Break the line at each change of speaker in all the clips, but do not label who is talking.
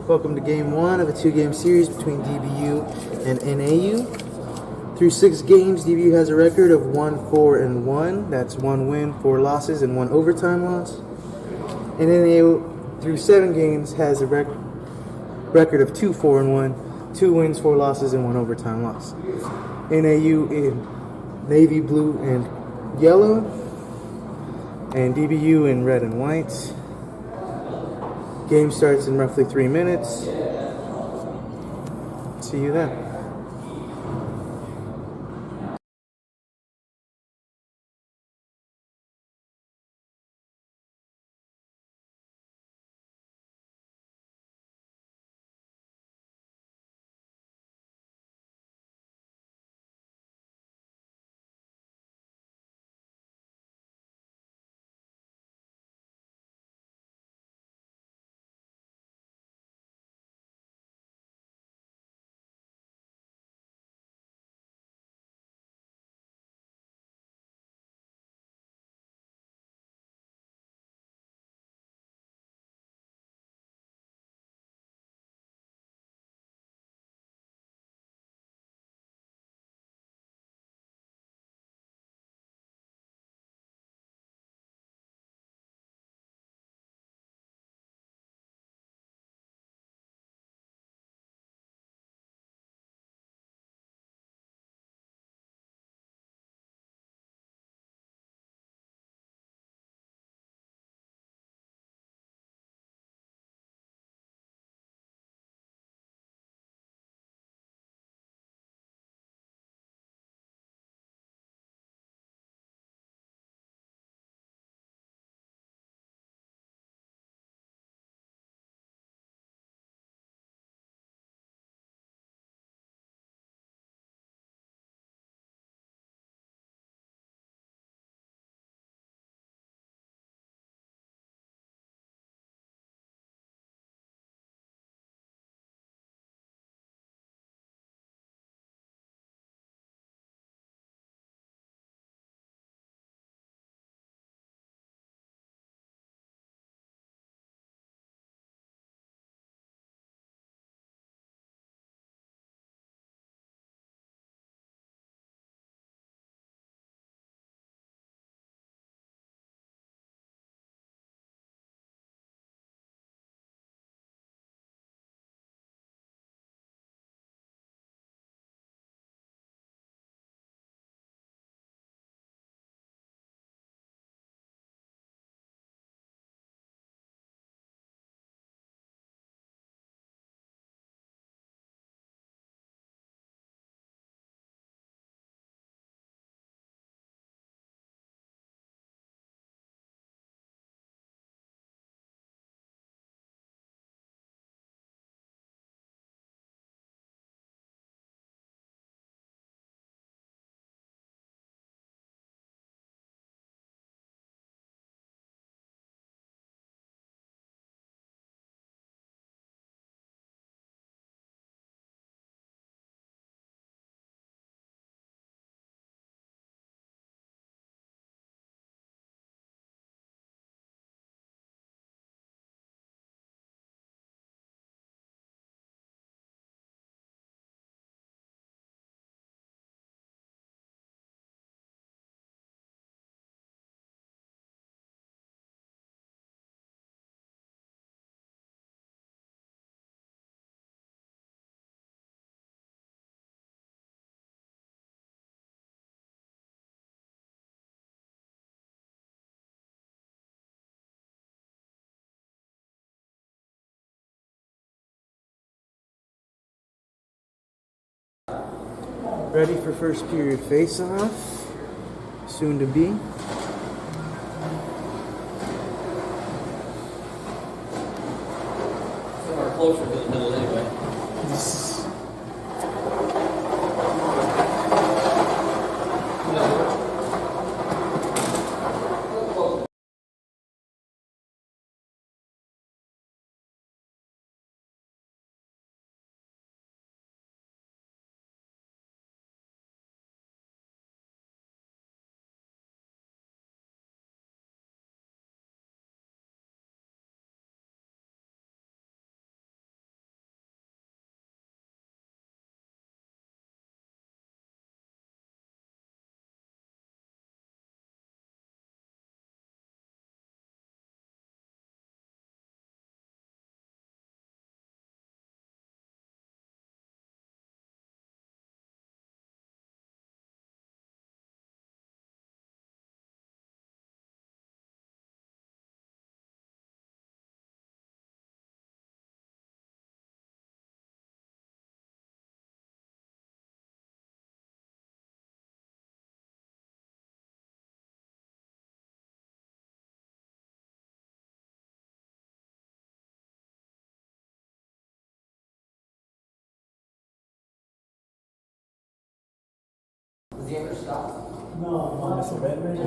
Welcome to Game 1 of a 2-game series between DBU and NAU. Through 6 games, DBU has a record of 1-4-1. That's 1 win, 4 losses, and 1 overtime loss. And NAU, through 7 games, has a record of 2-4-1, 2 wins, 4 losses, and 1 overtime loss. NAU in navy blue and yellow, and DBU in red and white. Game starts in roughly 3 minutes. See you then. Ready for first period face-off. Soon to be.
Somewhere closer to the middle anyway. he ever stop?
Mr. Bedford?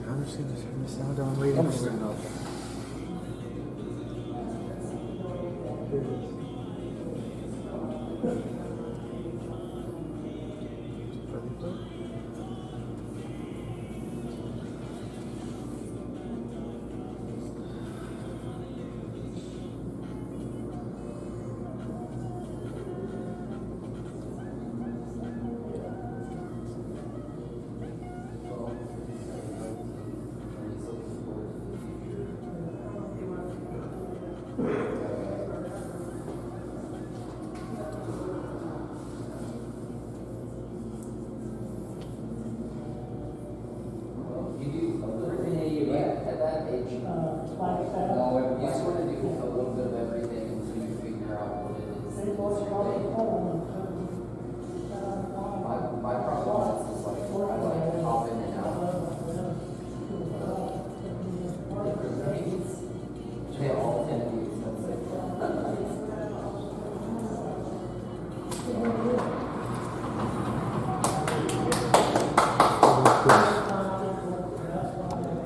I'm just gonna turn this sound on. Waiting for it.
At that age, no, you sort of do a little bit of everything until you figure out what it is. My problem is like, I like hop in and out. They all tend to be expensive.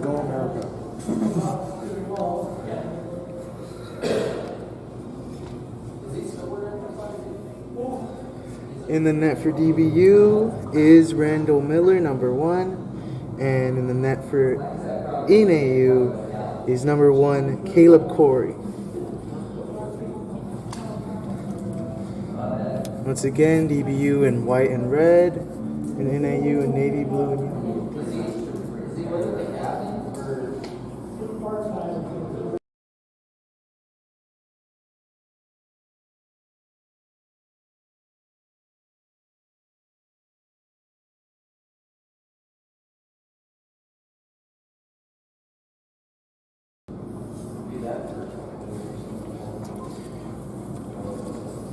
Go America. In the net for DBU is Randall Miller, number 1. And in the net for NAU is number 1, Caleb Corey. Once again, DBU in white and red, and NAU in navy blue and yellow.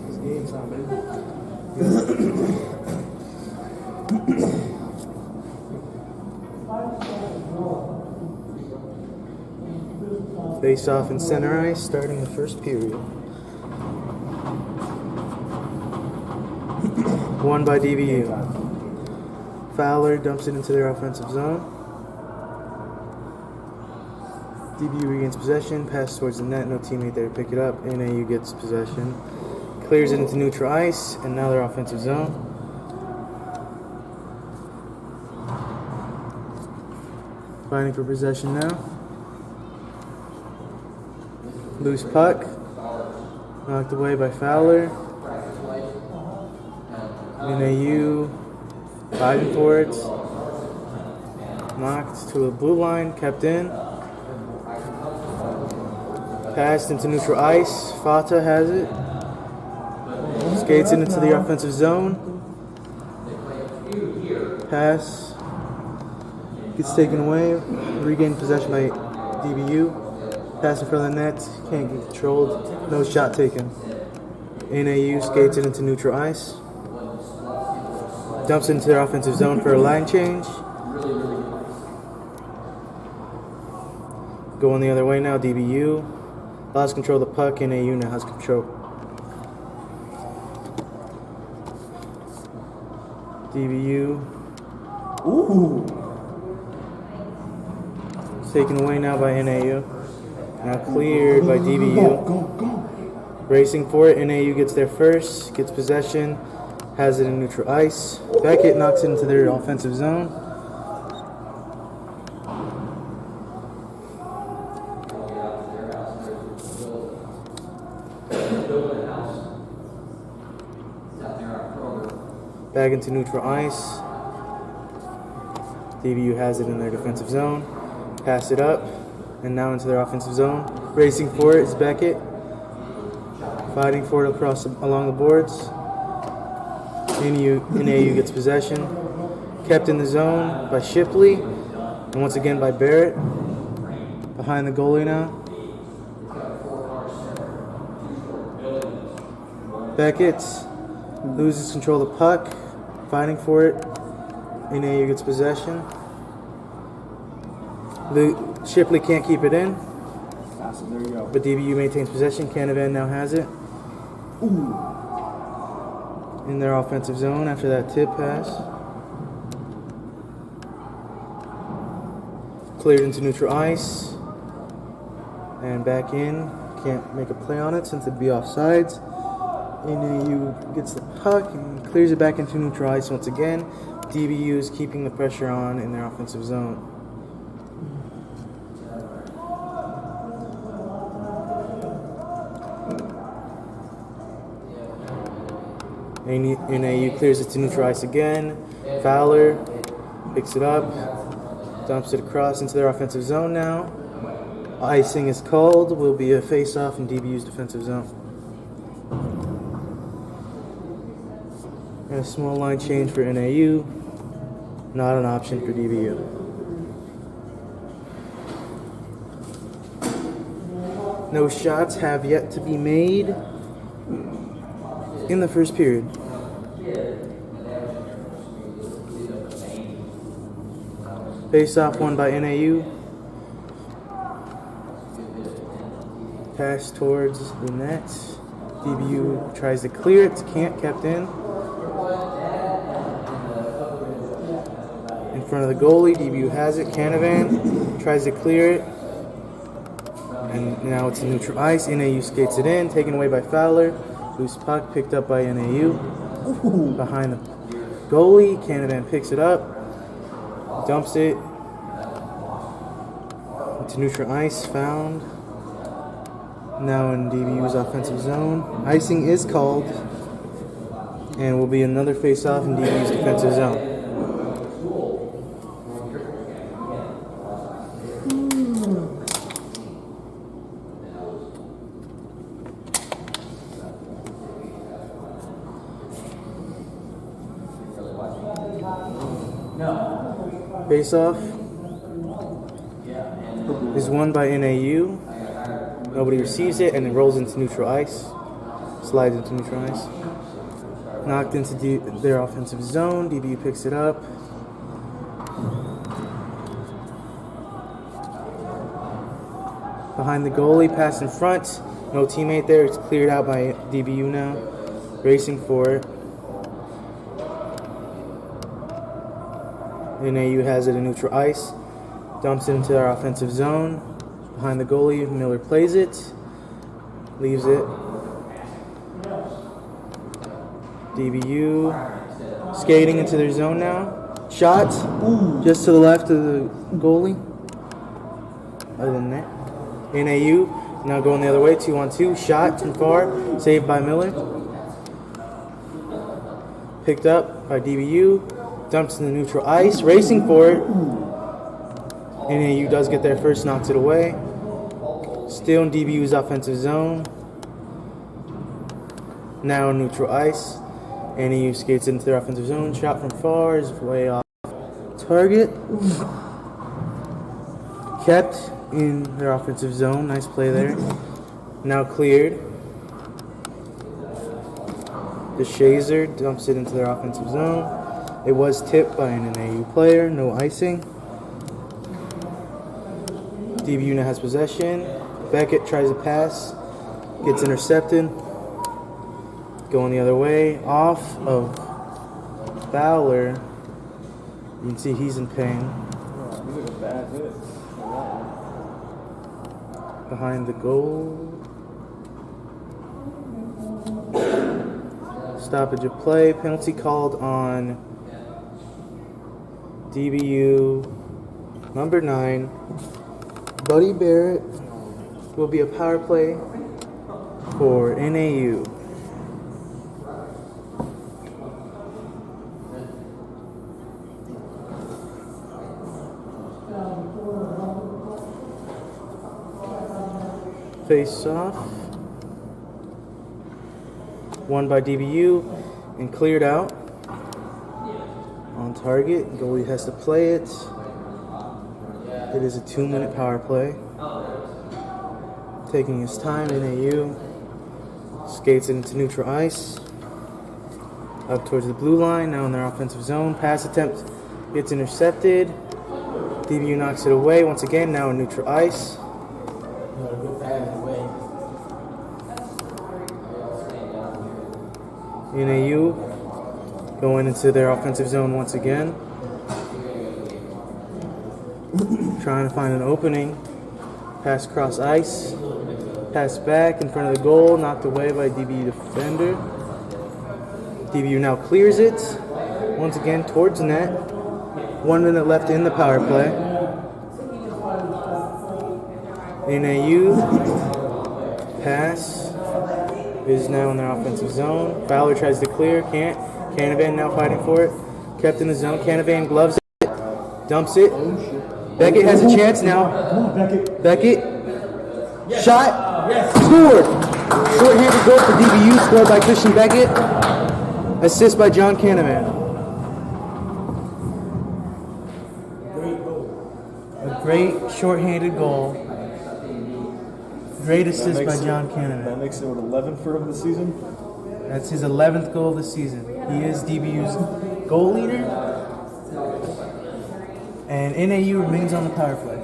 This game's on, baby. Face off in center ice, starting the first period. Won by DBU. Fowler dumps it into their offensive zone. DBU regains possession, pass towards the net, no teammate there to pick it up. NAU gets possession, clears it into neutral ice, and now their offensive zone. Fighting for possession now. Loose puck, knocked away by Fowler. NAU fighting for it. Knocked to a blue line, kept in. Passed into neutral ice. Fata has it. Skates it into the offensive zone. Pass. Gets taken away. Regained possession by DBU. Pass in front of the net. Can't get controlled. No shot taken. NAU skates it into neutral ice. Dumps into their offensive zone for a line change. Going the other way now, DBU. Lost control of the puck, NAU now has control. DBU.
Ooh.
It's taken away now by NAU. Now cleared by DBU. Racing for it, NAU gets there first, gets possession, has it in neutral ice. Beckett knocks it into their offensive zone. Back into neutral ice. DBU has it in their defensive zone. Pass it up, and now into their offensive zone. Racing for it is Beckett. Fighting for it along the boards. NAU gets possession. Kept in the zone by Shipley. And once again by Barrett. Behind the goalie now. Beckett loses control of the puck. Fighting for it. NAU gets possession. Shipley can't keep it in.
There you go.
But DBU maintains possession. Canavan now has it. In their offensive zone after that tip pass. Cleared into neutral ice. And back in. Can't make a play on it since it'd be offsides. NAU gets the puck and clears it back into neutral ice once again. DBU is keeping the pressure on in their offensive zone. NAU clears it to neutral ice again. Fowler picks it up, dumps it across into their offensive zone now. Icing is called. Will be a face-off in DBU's defensive zone. And a small line change for NAU. Not an option for DBU. No shots have yet to be made in the first period. Face-off won by NAU. Pass towards the net. DBU tries to clear it. Can't. Kept in. In front of the goalie. DBU has it. Canavan tries to clear it. And now it's in neutral ice. NAU skates it in. Taken away by Fowler. Loose puck picked up by NAU. Behind the goalie. Canavan picks it up. Dumps it. Into neutral ice. Found. Now in DBU's offensive zone. Icing is called. And will be another face-off in DBU's defensive zone. Face-off is won by NAU. Nobody receives it, and it rolls into neutral ice. Slides into neutral ice. Knocked into their offensive zone. DBU picks it up. Behind the goalie, pass in front. No teammate there. It's cleared out by DBU now. Racing for it. NAU has it in neutral ice. Dumps it into their offensive zone. Behind the goalie, Miller plays it. Leaves it. DBU skating into their zone now. Shot. Just to the left of the goalie. Other than that. NAU now going the other way. 2-on-2. Shot too far. Saved by Miller. Picked up by DBU. Dumps in the neutral ice, racing for it. NAU does get there first, knocks it away. Still in DBU's offensive zone. Now in neutral ice. NAU skates into their offensive zone. Shot from far is way off target. Kept in their offensive zone. Nice play there. Now cleared. The Shazer dumps it into their offensive zone. It was tipped by an NAU player, no icing. DBU now has possession. Beckett tries to pass, gets intercepted. Going the other way, off of Fowler. You can see he's in pain. behind the goal. Stoppage of play. Penalty called on DBU number 9. Buddy Barrett will be a power play for NAU. Face off. Won by DBU and cleared out. On target. Goalie has to play it. It is a 2-minute power play. Taking his time, NAU. Skates into neutral ice. Up towards the blue line, now in their offensive zone. Pass attempt gets intercepted. DBU knocks it away once again, now in neutral ice. NAU going into their offensive zone once again. Trying to find an opening. Pass across ice. Pass back in front of the goal. Knocked away by DBU defender. DBU now clears it. Once again towards net. 1 minute left in the power play. NAU pass is now in their offensive zone. Fowler tries to clear, can't. Canavan now fighting for it. Kept in the zone. Canavan gloves it. Dumps it. Beckett has a chance now. Beckett. Shot. Scored. Short-handed goal for DBU, scored by Christian Beckett. Assist by John Canavan. A great short-handed goal. Great assist by John Canavan.
That makes it 11 for him this season.
That's his 11th goal this season. He is DBU's goal leader. And NAU remains on the power play.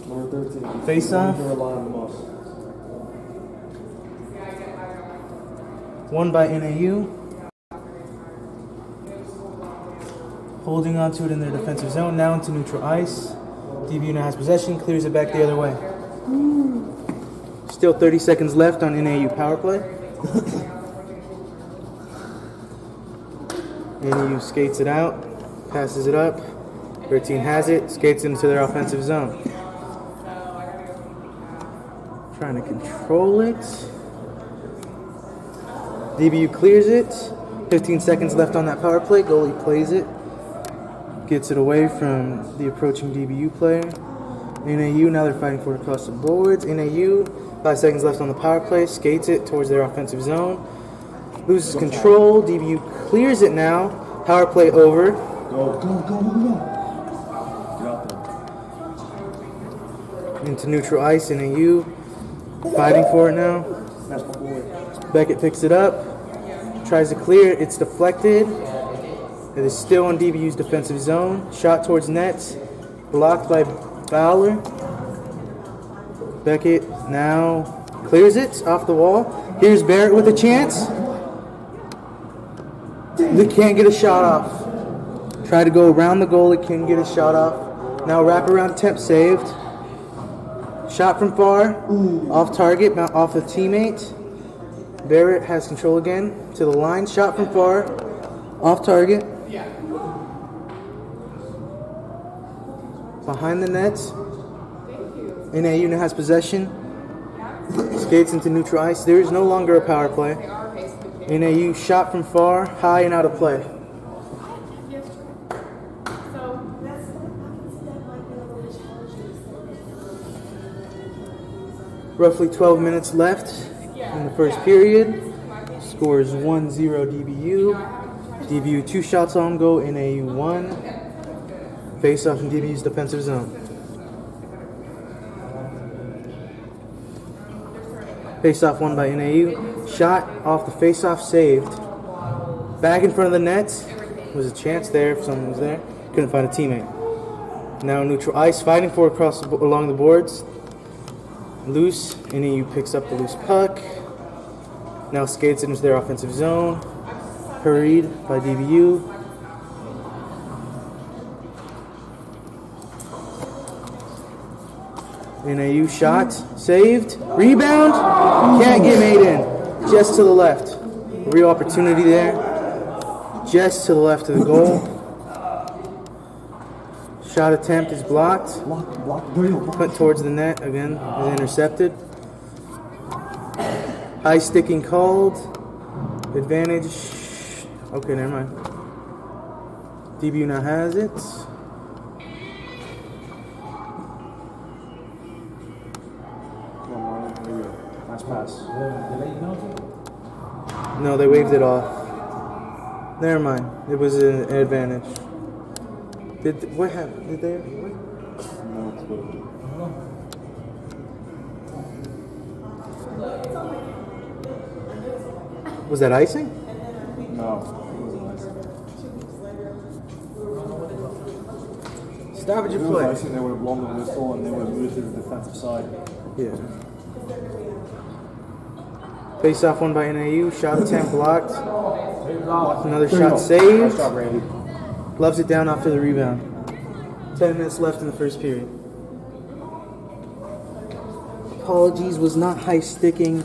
Number 13.
Face off.
Rely on the most.
Won by NAU. Holding on to it in their defensive zone. Now into neutral ice. DBU now has possession. Clears it back the other way. Still 30 seconds left on NAU power play. NAU skates it out. Passes it up. 13 has it. Skates into their offensive zone. Trying to control it. DBU clears it. 15 seconds left on that power play. Goalie plays it. Gets it away from the approaching DBU player. NAU, now they're fighting for it across the boards. NAU, 5 seconds left on the power play. Skates it towards their offensive zone. Loses control. DBU clears it now. Power play over.
Go. Get out there.
Into neutral ice. NAU fighting for it now. Beckett picks it up. Tries to clear it. It's deflected. It is still in DBU's defensive zone. Shot towards nets. Blocked by Fowler. Beckett now clears it off the wall. Here's Barrett with a chance. They can't get a shot off. Try to go around the goal. It can't get a shot off. Now wraparound attempt saved. Shot from far. Off target. Off a teammate. Barrett has control again. To the line. Shot from far. Off target. Behind the nets. NAU now has possession. Skates into neutral ice. There is no longer a power play. NAU shot from far, high and out of play. Roughly 12 minutes left in the first period. Score is 1-0 DBU. DBU 2 shots on goal, NAU 1. Face off in DBU's defensive zone. Face off won by NAU. Shot off the face off saved. Back in front of the net. Was a chance there if someone was there. Couldn't find a teammate. Now neutral ice, fighting for it along the boards. Loose. NAU picks up the loose puck. Now skates into their offensive zone. Hurried by DBU. NAU shot, saved, rebound, can't get made in. Just to the left. Real opportunity there. Just to the left of the goal. Shot attempt is blocked.
Block. There you go.
Put towards the net again, is intercepted. High sticking called. Advantage. Okay, never mind. DBU now has it.
Come on, Marlon. There you go. Nice pass.
No, they waved it off. Never mind. It was an advantage. What happened? Did they?
No clue.
Was that icing?
No. It wasn't nice.
Stoppage
If
of
it was
play.
icing, they would have blown the whistle and they would have moved to the defensive side.
Yeah. Face off one by NAU. Shot attempt blocked. Another shot saved. Gloves it down after the rebound. 10 minutes left in the first period. Apologies, was not high sticking.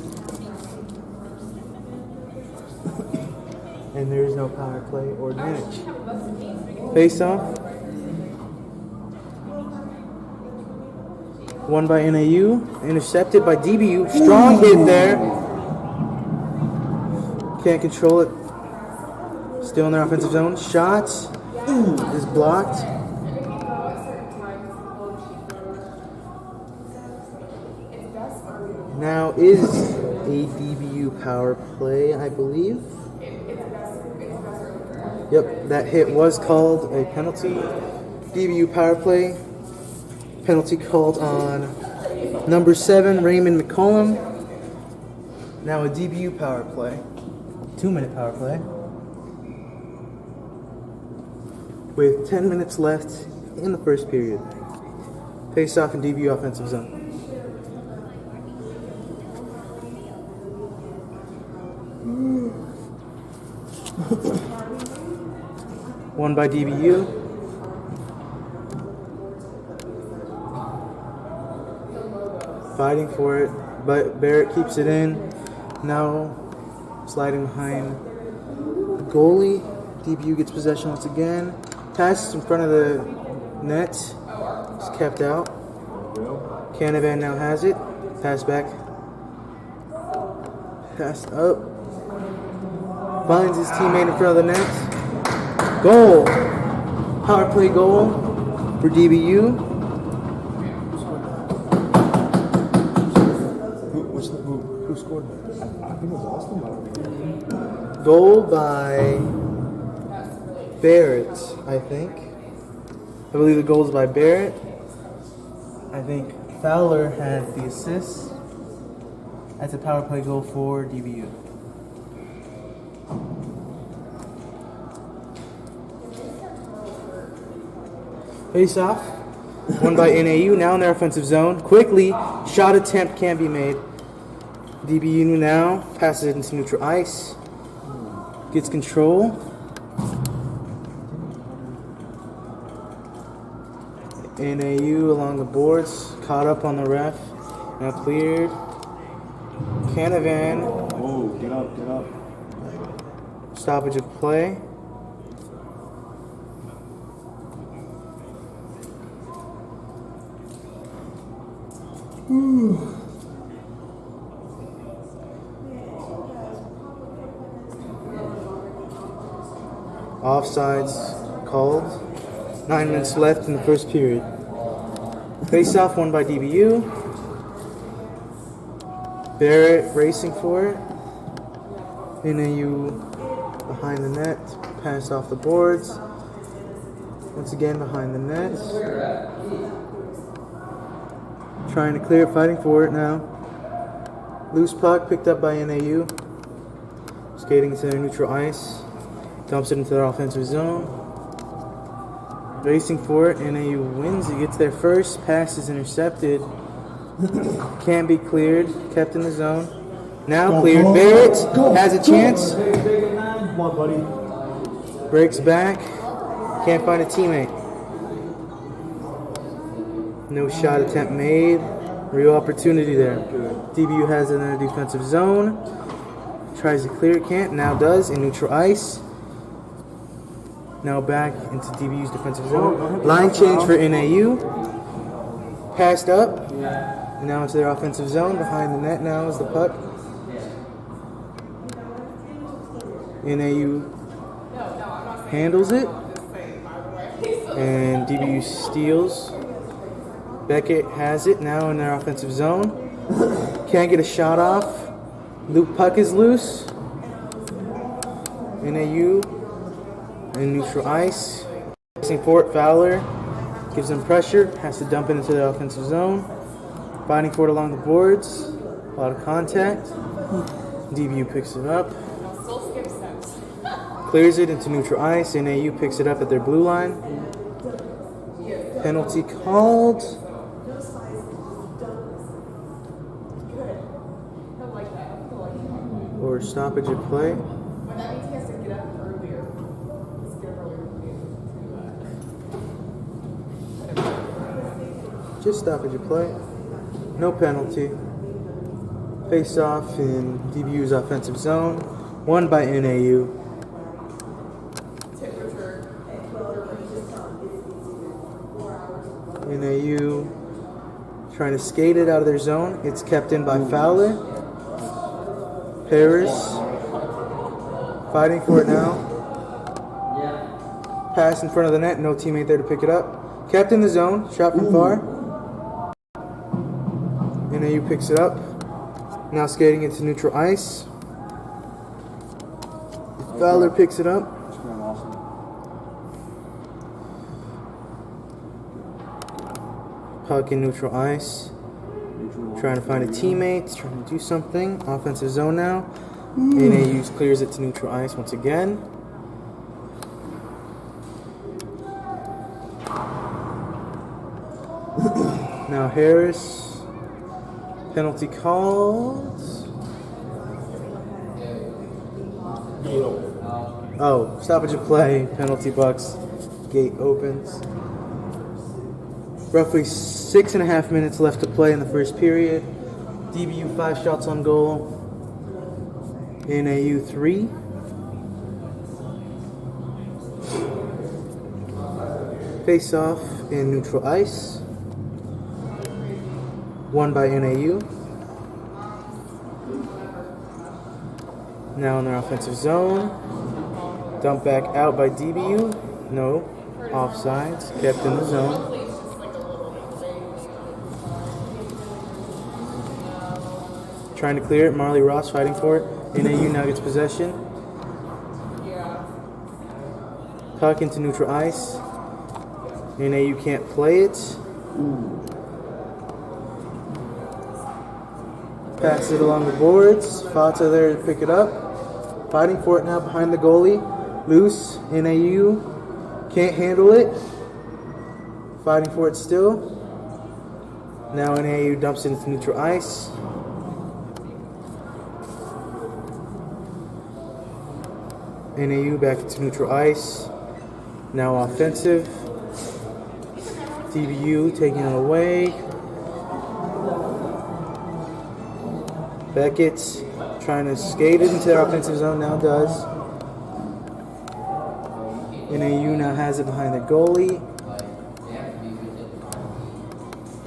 And there is no power play or advantage. Face off. One by NAU. Intercepted by DBU. Strong hit there. Can't control it. Still in their offensive zone. Shots is blocked. Now is a DBU power play, I believe. Yep, that hit was called a penalty. DBU power play. Penalty called on number 7, Raymond McCollum. Now a DBU power play. 2-minute power play. With 10 minutes left in the first period. Face off in DBU offensive zone. One by DBU. Fighting for it, but Barrett keeps it in. Now sliding behind the goalie. DBU gets possession once again. Pass in front of the net. It's kept out. Canavan now has it. Pass back. Pass up. Finds his teammate in front of the net. Goal. Power play goal for DBU.
Who scored that? I think it was Austin.
Goal by Barrett, I think. I believe the goal is by Barrett. I think Fowler had the assist. That's a power play goal for DBU. Face off. One by NAU, now in their offensive zone. Quickly, shot attempt can't be made. DBU now passes it into neutral ice. Gets control. NAU along the boards. Caught up on the ref. Now cleared. Canavan.
Oh, get up.
Stoppage of play. Offsides called. 9 minutes left in the first period. Face off one by DBU. Barrett racing for it. NAU behind the net. Pass off the boards. Once again behind the net. Trying to clear, fighting for it now. Loose puck picked up by NAU. Skating into their neutral ice. Dumps it into their offensive zone. Racing for it. NAU wins. It gets there first. Pass is intercepted. Can't be cleared. Kept in the zone. Now cleared. Barrett has a chance.
Come on, buddy.
Breaks back. Can't find a teammate. No shot attempt made. Real opportunity there. DBU has it in a defensive zone. Tries to clear it, can't. Now does in neutral ice. Now back into DBU's defensive zone. Line change for NAU. Passed up. Now into their offensive zone. Behind the net now is the puck. NAU handles it. And DBU steals. Beckett has it now in their offensive zone. Can't get a shot off. Loop puck is loose. NAU in neutral ice. Facing for it, Fowler gives them pressure. Has to dump it into the offensive zone. Fighting for it along the boards. A lot of contact. DBU picks it up. Clears it into neutral ice. NAU picks it up at their blue line. Penalty called. Or stoppage of play.
That means he has to get up earlier. Let's get up earlier.
Just stoppage of play. No penalty. Face off in DBU's offensive zone. Won by NAU. NAU trying to skate it out of their zone. It's kept in by Fowler. Harris fighting for it now. Pass in front of the net. No teammate there to pick it up. Kept in the zone. Shot from far. NAU picks it up. Now skating into neutral ice. Fowler picks it up. Puck in neutral ice. Trying to find a teammate. Trying to do something. Offensive zone now. NAU clears it to neutral ice once again. Now Harris. Penalty called. Oh, stoppage of play. Penalty Bucks. Gate opens. Roughly 6.5 minutes left to play in the first period. DBU 5 shots on goal. NAU 3. Face off in neutral ice. Won by NAU. Now in their offensive zone. Dump back out by DBU. No. Offsides. Kept in the zone. Trying to clear it. Marley Ross fighting for it. NAU now gets possession. Puck into neutral ice. NAU can't play it. Pass it along the boards. Fata there to pick it up. Fighting for it now behind the goalie. Loose. NAU can't handle it. Fighting for it still. Now NAU dumps it into neutral ice. NAU back to neutral ice. Now offensive. DBU taking it away. Beckett trying to skate it into their offensive zone. Now does. NAU now has it behind the goalie.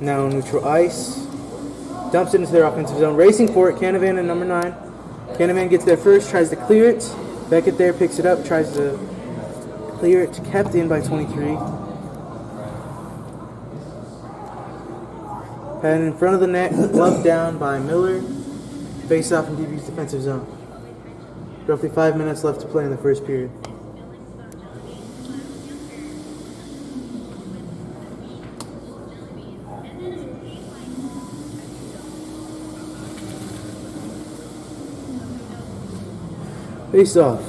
Now neutral ice. Dumps it into their offensive zone. Racing for it. Canavan and number 9. Canavan gets there first. Tries to clear it. Beckett there picks it up, tries to clear it, kept in by 23. And in front of the net, gloved down by Miller. Face off in DB's defensive zone. Roughly 5 minutes left to play in the first period. Face off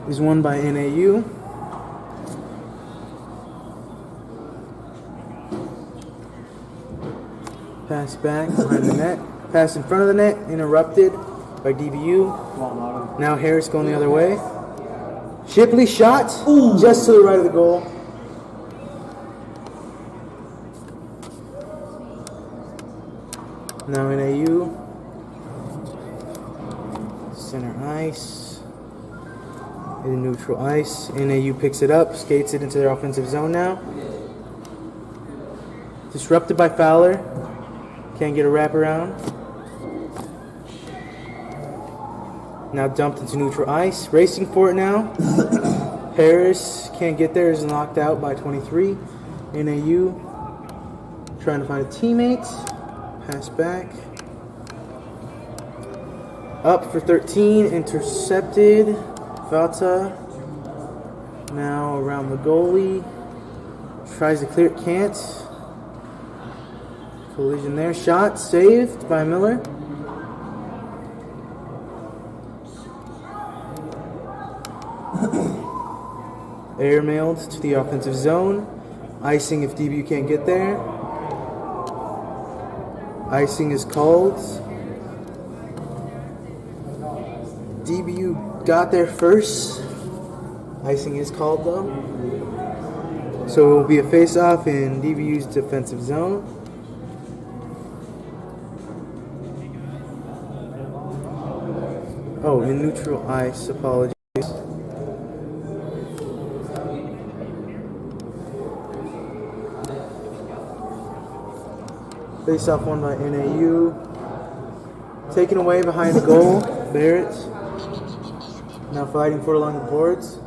is won by NAU. Pass back behind the net. Pass in front of the net, interrupted by DBU. Now Harris going the other way. Shipley shot just to the right of the goal. Now NAU. Center ice. In neutral ice. NAU picks it up, skates it into their offensive zone now. Disrupted by Fowler. Can't get a wraparound. Now dumped into neutral ice. Racing for it now. Harris can't get there. Is knocked out by 23. NAU trying to find a teammate. Pass back. Up for 13. Intercepted. Valta. Now around the goalie. Tries to clear it. Can't. Collision there. Shot saved by Miller. Airmailed to the offensive zone. Icing if DBU can't get there. Icing is called. DBU got there first. Icing is called though. So it will be a face-off in DBU's defensive zone. Oh, in neutral ice. Apologies. Face-off won by NAU. Taken away behind the goal. Barrett. Now fighting for it along the boards.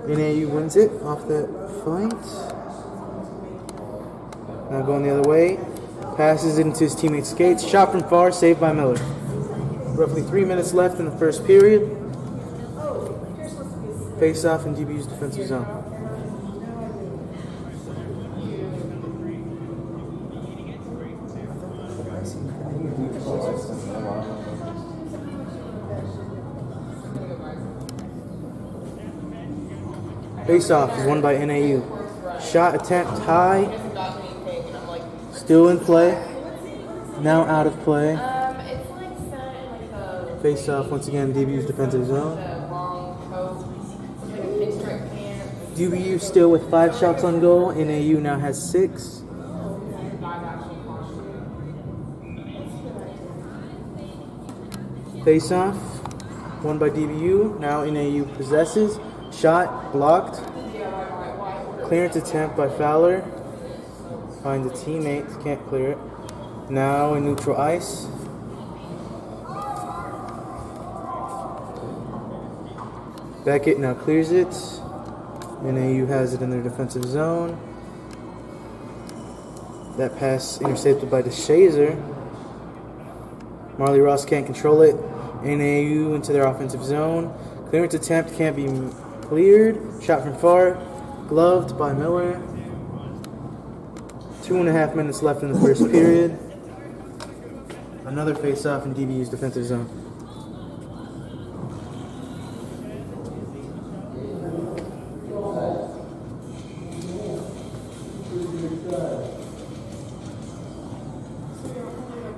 NAU wins it off that fight. Now going the other way. Passes it into his teammate's skates. Shot from far. Saved by Miller. Roughly 3 minutes left in the first period. Face-off in DBU's defensive zone. Face-off is won by NAU. Shot attempt high. Still in play. Now out of play. Face-off once again, DBU's defensive zone. DBU still with 5 shots on goal. NAU now has 6. Face-off won by DBU. Now NAU possesses. Shot blocked. Clearance attempt by Fowler. Finds a teammate. Can't clear it. Now in neutral ice. Beckett now clears it. NAU has it in their defensive zone. That pass intercepted by DeShazer. Marley Ross can't control it. NAU into their offensive zone. Clearance attempt can't be cleared. Shot from far. Gloved by Miller. 2.5 minutes left in the first period. Another face-off in DBU's defensive zone.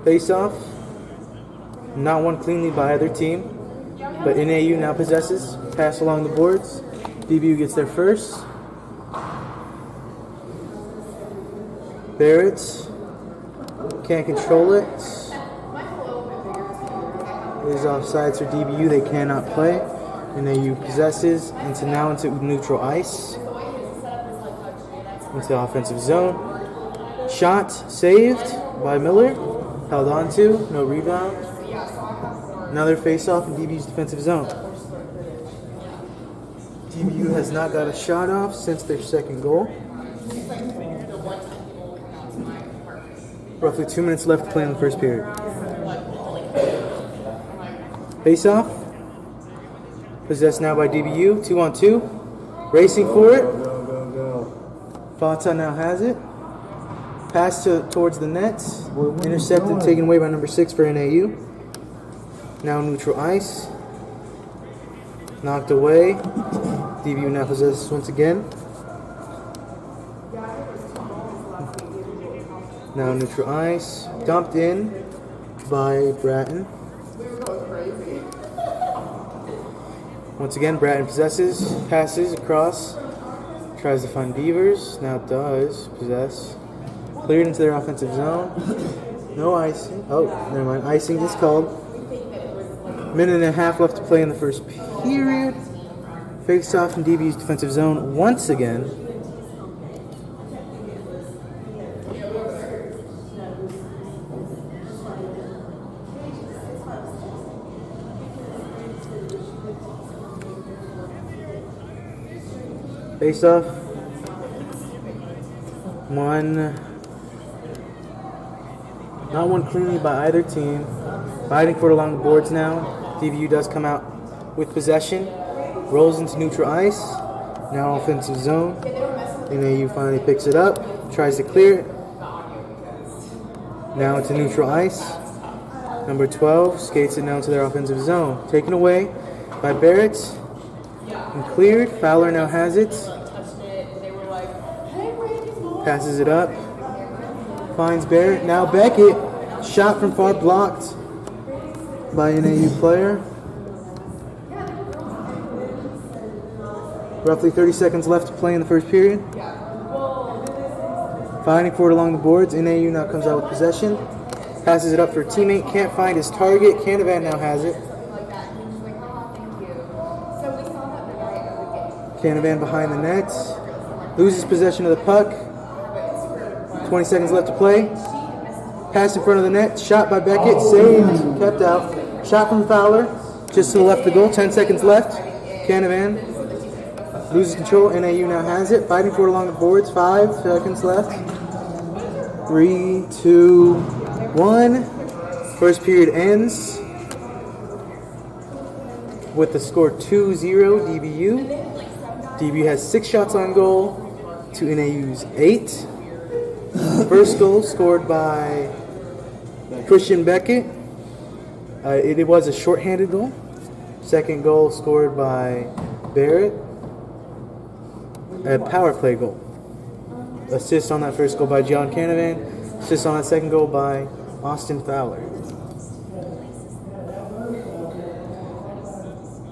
Face-off. Not won cleanly by either team. But NAU now possesses. Pass along the boards. DBU gets there first. Barrett can't control it. It is offsides for DBU. They cannot play. NAU possesses now into neutral ice. Into the offensive zone. Shot saved by Miller. Held on to. No rebound. Another face-off in DBU's defensive zone. DBU has not got a shot off since their second goal. Roughly 2 minutes left to play in the first period. Face-off. Possessed now by DBU. 2-on-2. Racing for it. Fata now has it. Pass towards the net. Intercepted, taken away by number 6 for NAU. Now neutral ice. Knocked away. DBU now possesses once again. Now neutral ice. Dumped in by Bratton. Once again, Bratton possesses. Passes across. Tries to find Beavers. Now does possess. Cleared into their offensive zone. No icing. Oh, never mind. Icing is called. Minute and a half left to play in the first period. Face off in DBU's defensive zone once again. Face off. Not one cleanly by either team. Fighting for it along the boards now. DBU does come out with possession. Rolls into neutral ice. Now offensive zone. NAU finally picks it up. Tries to clear it. Now into neutral ice. Number 12 skates it now to their offensive zone. Taken away by Barrett. And cleared. Fowler now has it. Passes it up. Finds Barrett. Now Beckett. Shot from far blocked by an NAU player. Roughly 30 seconds left to play in the first period. Fighting for it along the boards. NAU now comes out with possession. Passes it up for a teammate. Can't find his target. Canavan now has it. Canavan behind the net. Loses possession of the puck. 20 seconds left to play. Pass in front of the net. Shot by Beckett. Saved. Kept out. Shot from Fowler. Just to the left of the goal. 10 seconds left. Canavan loses control. NAU now has it. Fighting for it along the boards. 5 seconds left. 3, 2, 1. First period ends with the score 2-0 DBU. DBU has 6 shots on goal to NAU's 8. First goal scored by Christian Beckett. It was a shorthanded goal. Second goal scored by Barrett. A power play goal. Assist on that first goal by John Canavan. Assist on that second goal by Austin Fowler.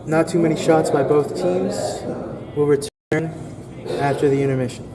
Not too many shots by both teams. We'll return after the intermission.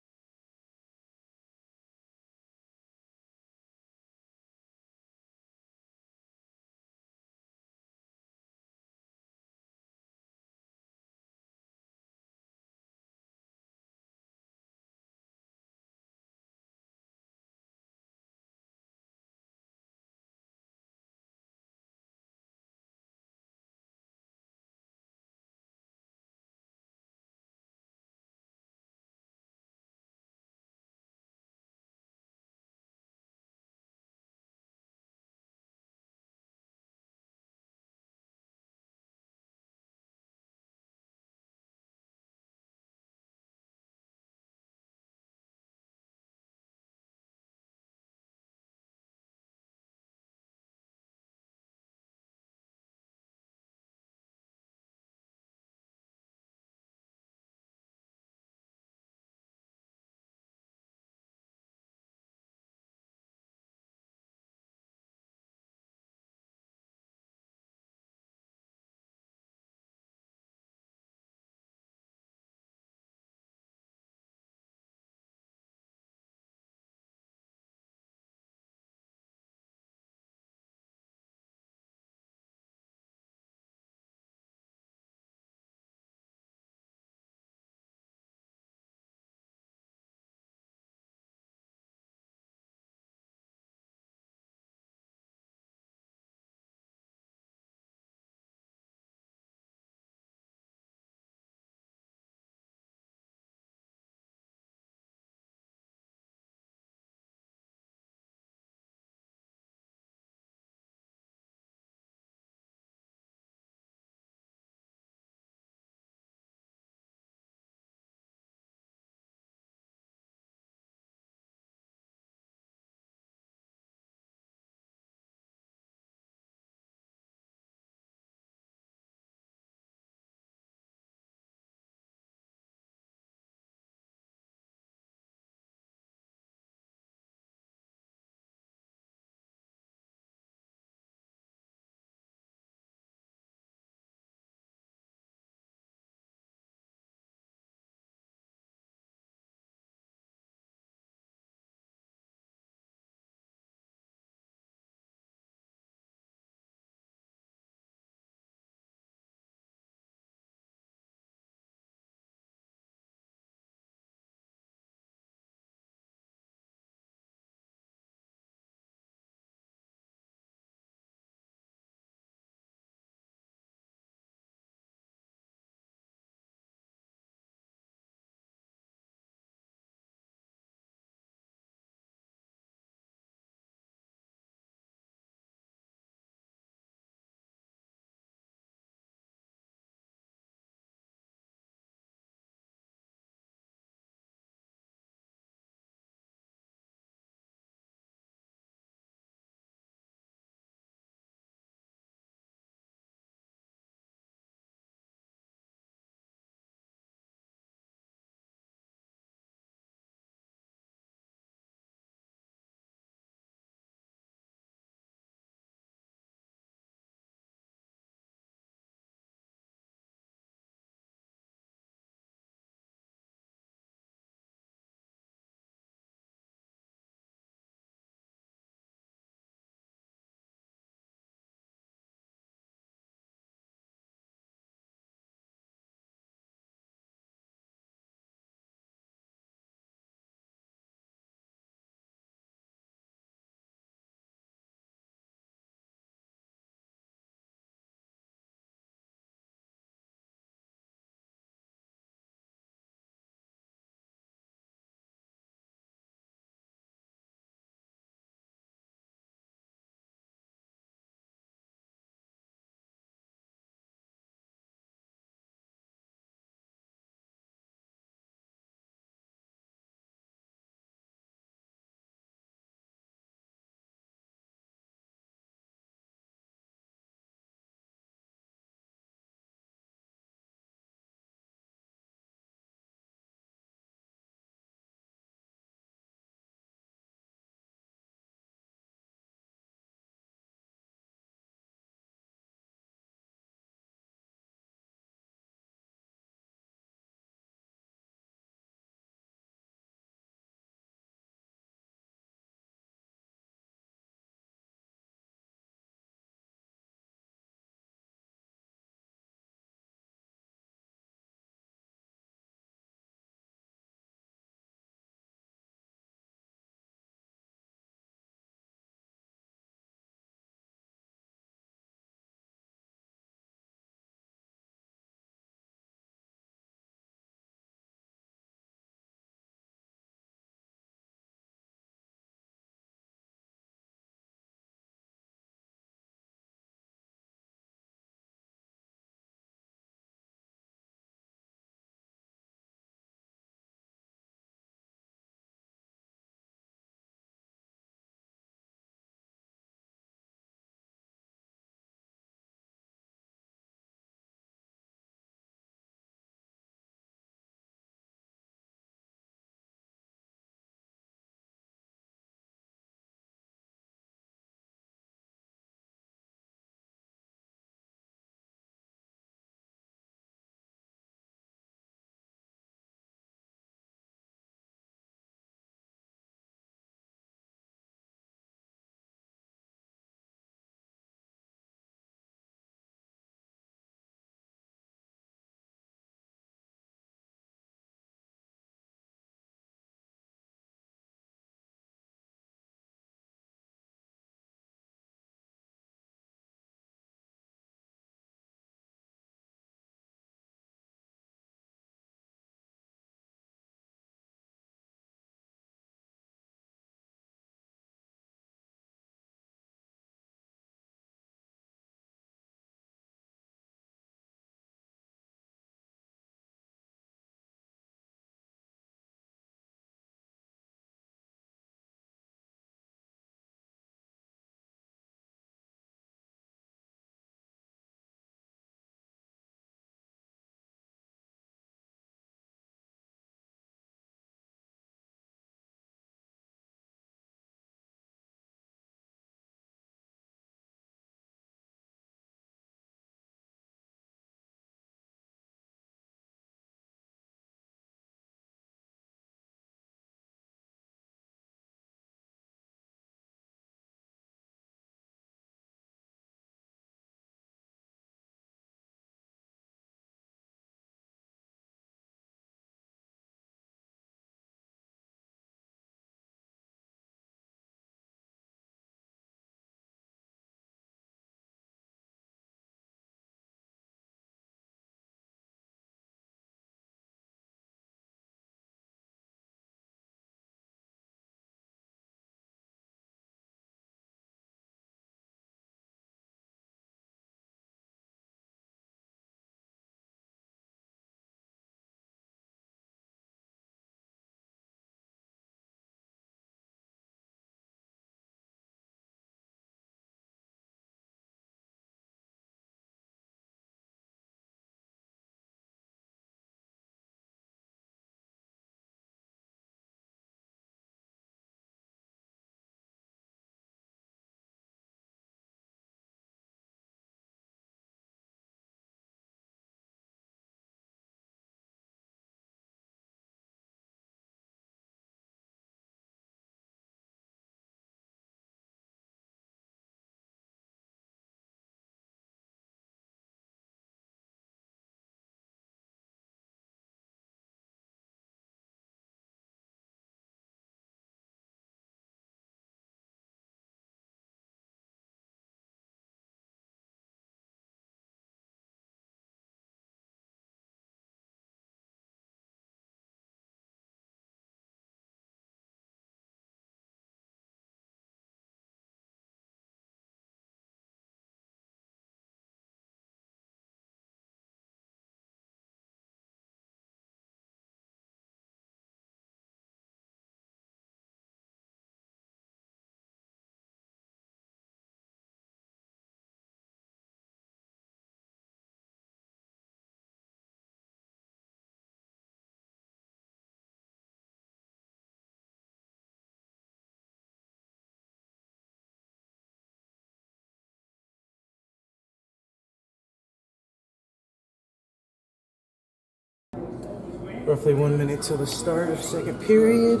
Roughly 1 minute till the start of second period.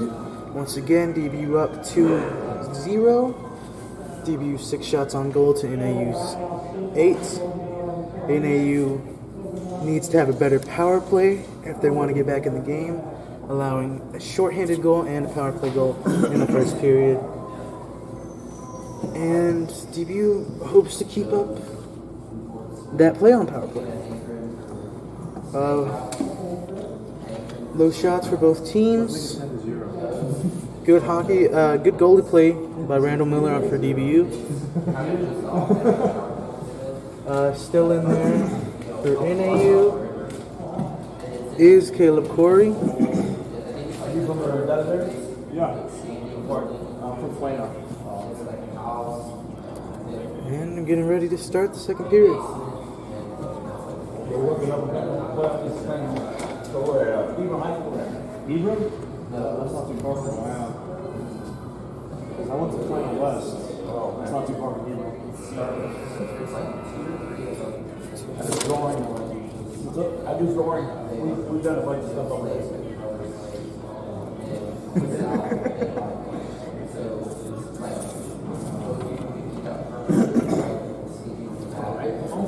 Once again, DBU up 2-0. DBU 6 shots on goal to NAU's 8. NAU needs to have a better power play if they want to get back in the game, allowing a shorthanded goal and a power play goal in the first period. And DBU hopes to keep up that play on power play. Low shots for both teams. Good hockey, good goalie play by Randall Miller for DBU. Still in there for NAU is Caleb Corey.
Yeah. From Plano.
And I'm getting ready to start the second period.
Hebron? No, that's not too far from Ohio. I went to Plano West. That's not too far from Hebron. I do drawing. I do drawing. We've done a bunch of stuff over there.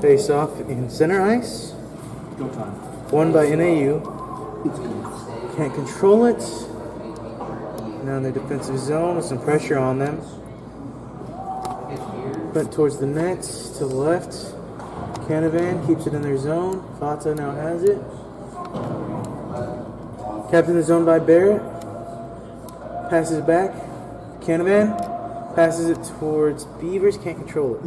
Face off in center ice.
Go time.
Won by NAU. Can't control it. Now in their defensive zone with some pressure on them. Bent towards the net to the left. Canavan keeps it in their zone. Fata now has it. Kept in the zone by Barrett. Passes it back. Canavan passes it towards Beavers. Can't control it.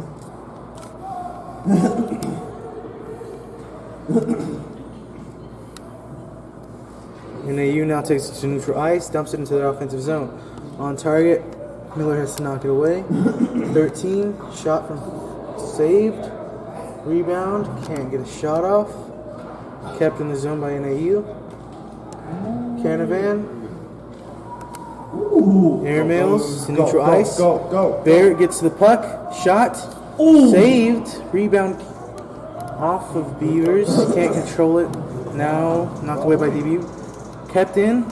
NAU now takes it to neutral ice, dumps it into their offensive zone. On target, Miller has to knock it away. 13, shot from saved. Rebound, can't get a shot off. Kept in the zone by NAU. Canavan. Airmails to neutral ice.
Go.
Barrett gets to the puck. Shot. Saved. Rebound off of Beavers. Can't control it. Now knocked away by DBU. Kept in.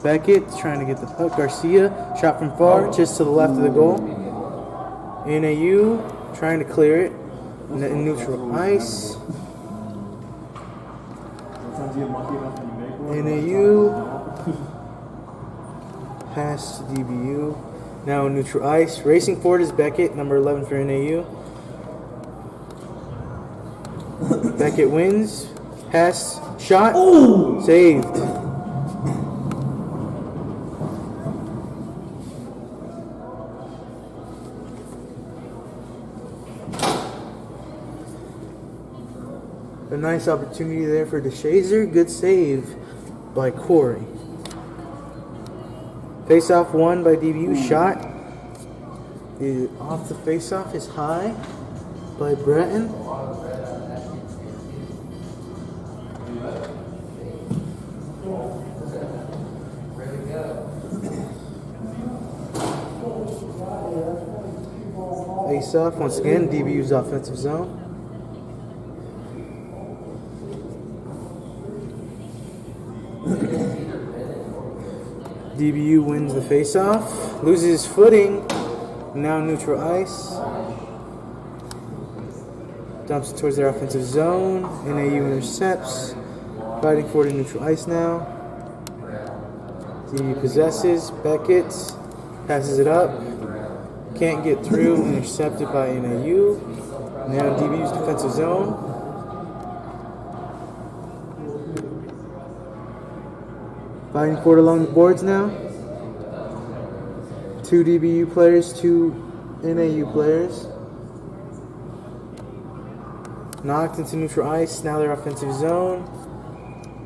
Beckett trying to get the puck. Garcia. Shot from far. Just to the left of the goal. NAU trying to clear it. In neutral ice. NAU pass to DBU. Now in neutral ice. Racing forward is Beckett, number 11 for NAU. Beckett wins. Pass. Shot. Saved. A nice opportunity there for DeShazer. Good save by Corey. Face-off won by DBU. Shot off the face-off is high by Breton. Face-off once again. DBU's offensive zone. DBU wins the face-off, loses his footing, now neutral ice. Dumps it towards their offensive zone. NAU intercepts. Fighting forward to neutral ice now. DBU possesses. Beckett passes it up. Can't get through. Intercepted by NAU. Now DBU's defensive zone. Fighting forward along the boards now. 2 DBU players, 2 NAU players. Knocked into neutral ice. Now their offensive zone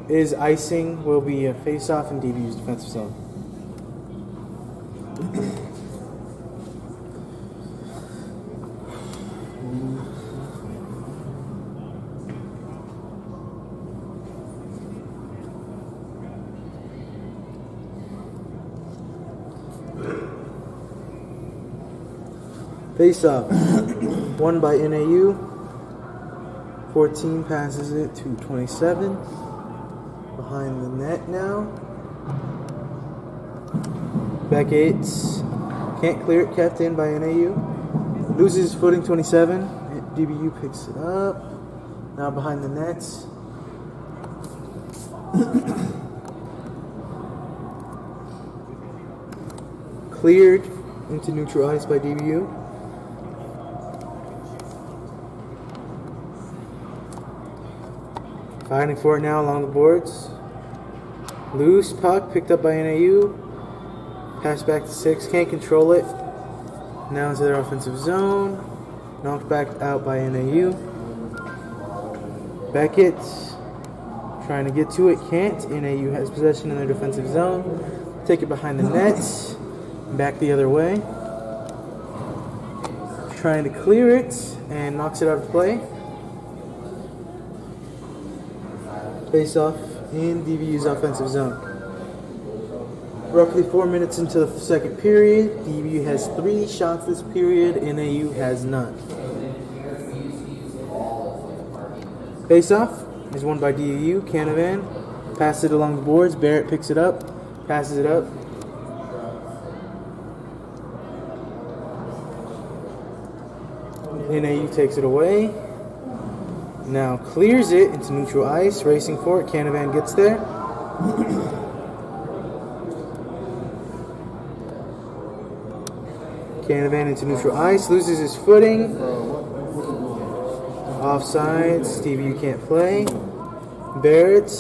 is icing. Will be a face-off in DBU's defensive zone. Face-off, won by NAU. 14 passes it to 27. Behind the net now. Beckett can't clear it, kept in by NAU. Loses his footing, 27. DBU picks it up. Now behind the nets. Cleared into neutral ice by DBU. Fighting for it now along the boards. Loose puck picked up by NAU. Pass back to 6. Can't control it. Now into their offensive zone. Knocked back out by NAU. Beckett trying to get to it. Can't. NAU has possession in their defensive zone. Take it behind the net. Back the other way. Trying to clear it and knocks it out of play. Face off in DBU's offensive zone. Roughly 4 minutes into the second period. DBU has 3 shots this period. NAU has none. Face off is won by DBU. Canavan passes it along the boards. Barrett picks it up. Passes it up. NAU takes it away. Now clears it into neutral ice. Racing for it. Canavan gets there. Canavan into neutral ice. Loses his footing. Offsides. DBU can't play. Barrett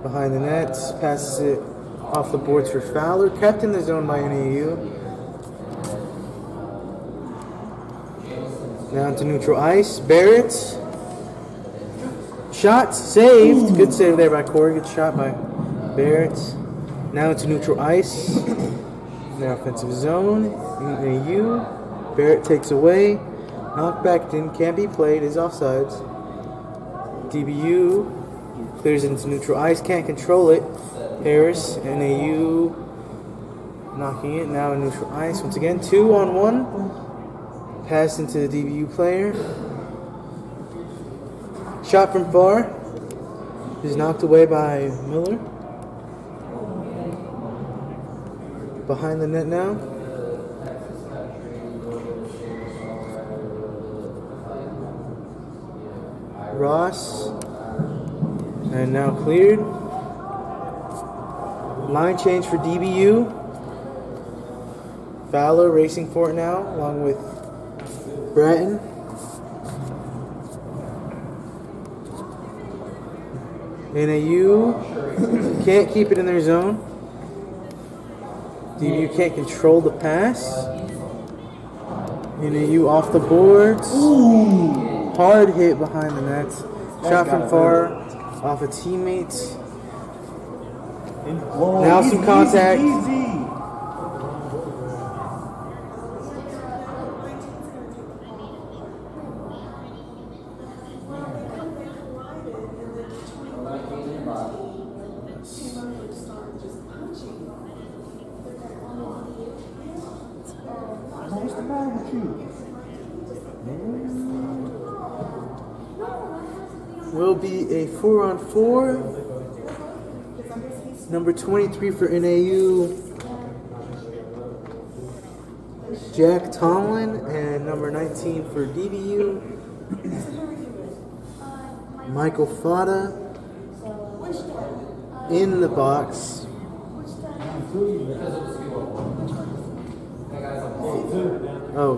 behind the nets. Passes it off the boards for Fowler. Kept in the zone by NAU. Now into neutral ice. Barrett. Shot saved. Good save there by Corey. Good shot by Barrett. Now into neutral ice. Their offensive zone. NAU. Barrett takes away. Knockback can't be played. Is offsides. DBU clears it into neutral ice. Can't control it. Harris. NAU knocking it. Now in neutral ice. Once again. 2-on-1. Pass into the DBU player. Shot from far. Is knocked away by Miller. Behind the net now. Ross. And now cleared. Line change for DBU. Fowler racing for it now, along with Bratton. NAU can't keep it in their zone. DBU can't control the pass. NAU off the boards. Ooh. Hard hit behind the nets. Shot from far off a teammate. Now some contact.
What's the matter with you?
Will be a 4-on-4. Number 23 for NAU, Jack Tomlin, and number 19 for DBU, Michael Fada. In the box. Oh.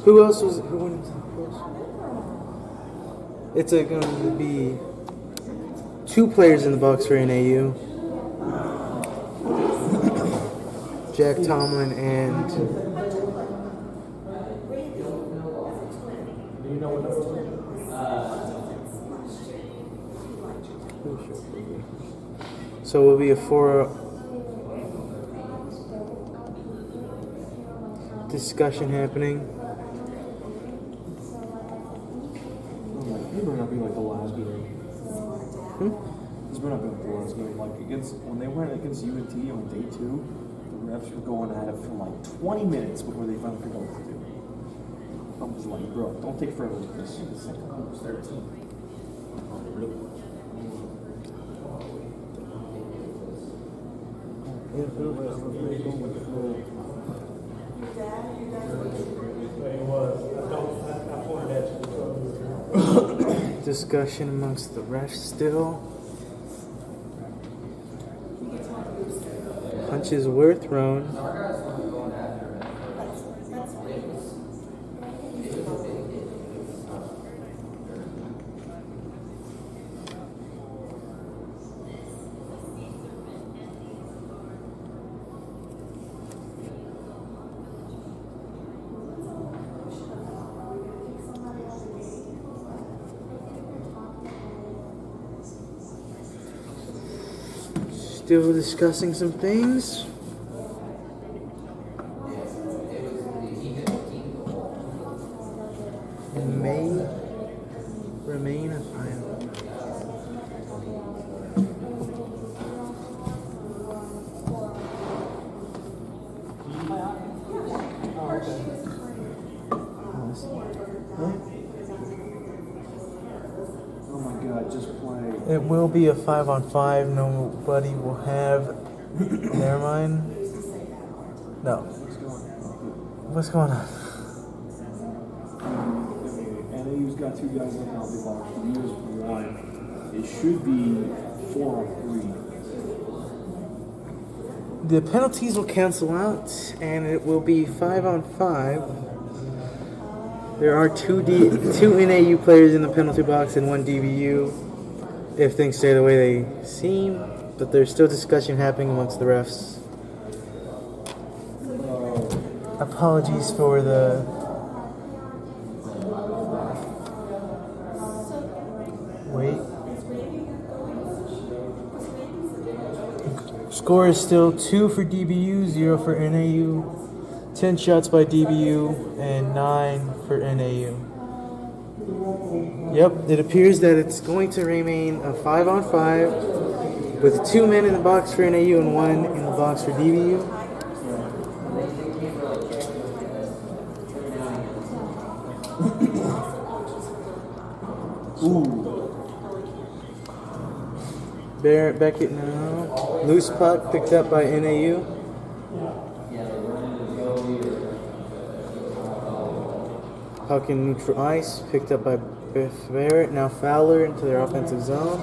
Who else was? Who went into the first? It's going to be 2 players in the box for NAU. Jack Tomlin and so it will be a 4 discussion happening.
It might not be like the last game. Because we're not going to play this game. Like, when they went against UNT on day 2, the refs were going at it for like 20 minutes before they finally figured out what to do. I was like, bro, don't take forever with this. It's like almost 13. Really?
Discussion amongst the refs still. Punches were thrown. Still discussing some things. It may remain a final.
Oh my god, just play.
It will be a 5-on-5. Nobody will have. Never mind. No. What's going on?
NAU's got 2 guys in the penalty box. DBU's 1. It should be 4-on-3.
The penalties will cancel out, and it will be 5-on-5. There are two NAU players in the penalty box and 1 DBU. If things stay the way they seem, but there's still discussion happening amongst the refs. Apologies for the wait. Score is still 2 for DBU, 0 for NAU. 10 shots by DBU and 9 for NAU. Yep, it appears that it's going to remain a 5-on-5 with 2 men in the box for NAU and 1 in the box for DBU. Barrett Beckett now. Loose puck picked up by NAU. Puck in neutral ice, picked up by Biff Barrett. Now Fowler into their offensive zone.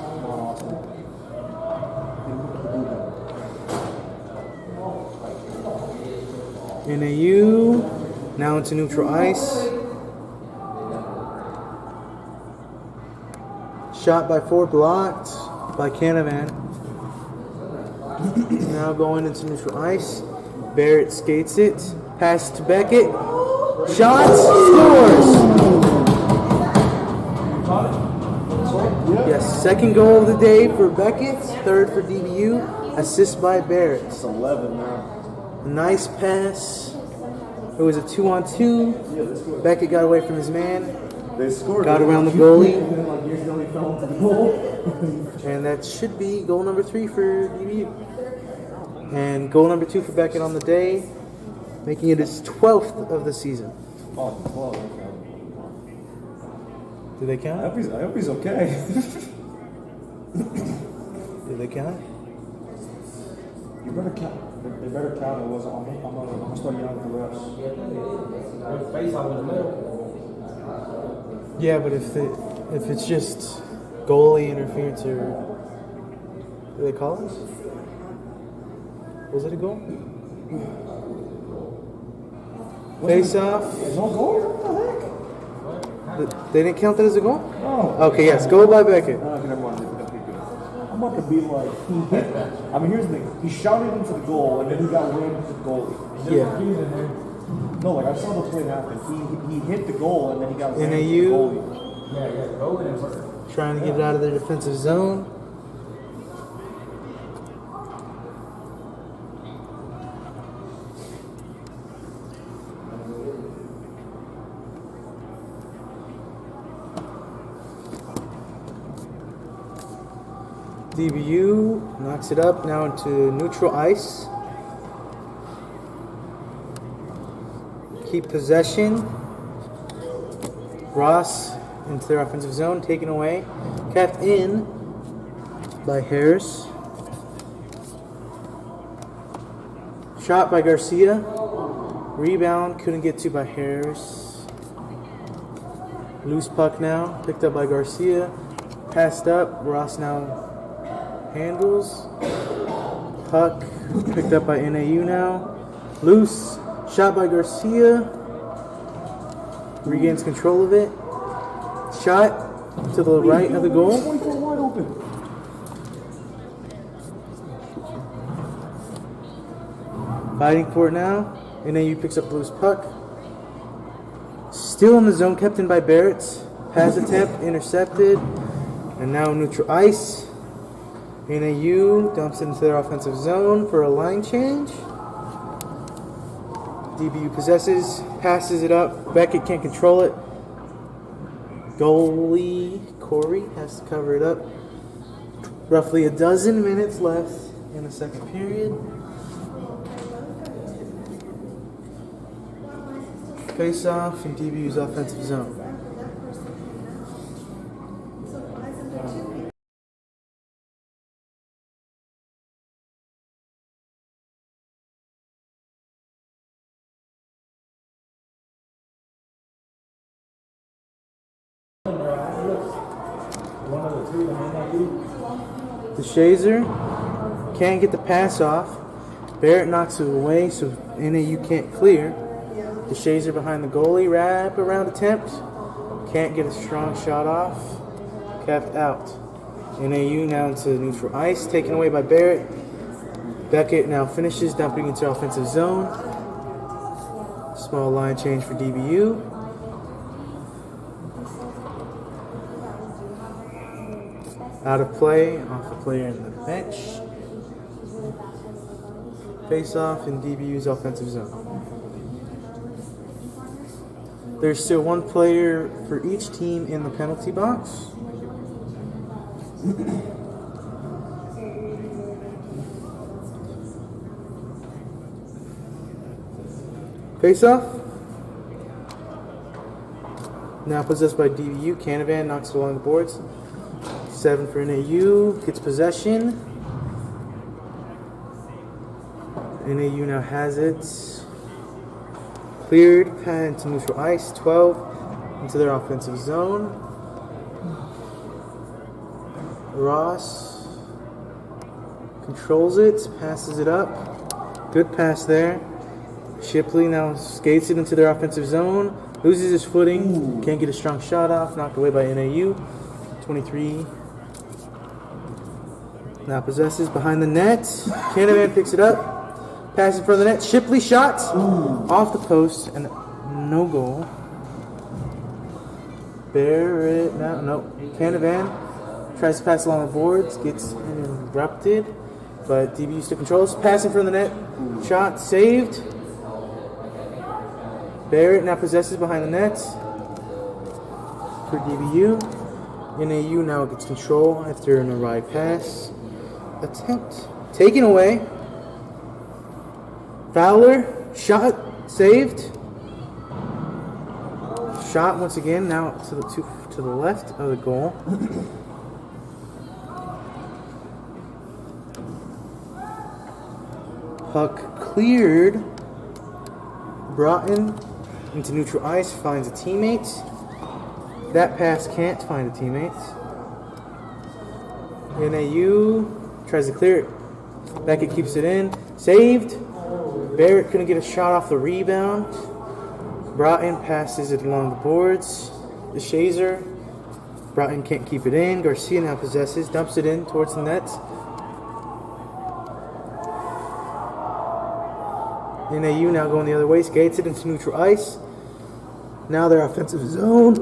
NAU now into neutral ice. Shot by 4, blocked by Canavan. Now going into neutral ice. Barrett skates it. Pass to Beckett. Shots, scores! Yes, second goal of the day for Beckett, third for DBU, assist by Barrett.
It's 11 now.
Nice pass. It was a 2-on-2. Beckett got away from his man.
They scored.
Got around the goalie.
Nearly fell into the goal.
And that should be goal number 3 for DBU. And goal number 2 for Beckett on the day, making it his 12th of the season.
Oh, 12.
Do they
I
count?
hope he's okay.
Do they count?
You better count. They better count. It was. I'm gonna start yelling at the refs.
Face off in the middle.
Yeah, but if it's just goalie interference or do they call it? Was it a goal? Face off.
No goal? What the
They didn't count that as a goal?
heck? No.
Okay, yes, goal by Beckett.
Okay, never mind. I'm about to be like, he hit that. I mean, here's the thing. He shouted into the goal, and then he got rammed into the goalie.
Yeah.
No, like, I saw the play happen. He hit the goal, and then he got rammed into the
NAU
goalie.
Yeah, go in and work.
trying to get it out of their defensive zone. DBU knocks it up now into neutral ice. Keep possession. Ross into their offensive zone, taken away. Kept in by Harris. Shot by Garcia. Rebound, couldn't get to by Harris. Loose puck now, picked up by Garcia. Passed up, Ross now handles. Puck picked up by NAU now. Loose, shot by Garcia. Regains control of it. Shot to the right of the goal.
24 wide open.
Fighting for it now. NAU picks up the loose puck. Still in the zone, kept in by Barrett. Pass attempt, intercepted. And now neutral ice. NAU dumps it into their offensive zone for a line change. DBU possesses, passes it up. Beckett can't control it. Goalie Corey has to cover it up. Roughly a dozen minutes left in the second period. Face off in DBU's offensive zone. The Shazer can't get the pass off. Barrett knocks it away, so NAU can't clear. The Shazer behind the goalie, wrap around attempt. Can't get a strong shot off. Kept out. NAU now into neutral ice, taken away by Barrett. Beckett now finishes, dumping into offensive zone. Small line change for DBU. Out of play, off the player in the bench. Face off in DBU's offensive zone. There's still one player for each team in the penalty box. Face off. Now possessed by DBU. Canavan knocks it along the boards. 7 for NAU. Gets possession. NAU now has it. Cleared, pad into neutral ice, 12 into their offensive zone. Ross controls it, passes it up. Good pass there. Shipley now skates it into their offensive zone. Loses his footing, can't get a strong shot off, knocked away by NAU. 23. Now possesses behind the net. Canavan picks it up. Pass in front of the net. Shipley shot off the post and no goal. Barrett now, no. Canavan tries to pass along the boards, gets interrupted, but DBU still controls. Pass in front of the net. Shot saved. Barrett now possesses behind the net for DBU. NAU now gets control after an arrived pass. Attempt taken away. Fowler, shot, saved. Shot once again, now to the left of the goal. Puck cleared. Broughton into neutral ice, finds a teammate. That pass can't find a teammate. NAU tries to clear it. Beckett keeps it in. Saved. Barrett couldn't get a shot off the rebound. Broughton passes it along the boards. The Shazer. Broughton can't keep it in. Garcia now possesses. Dumps it in towards the net. NAU now going the other way. Skates it into neutral ice. Now their offensive zone.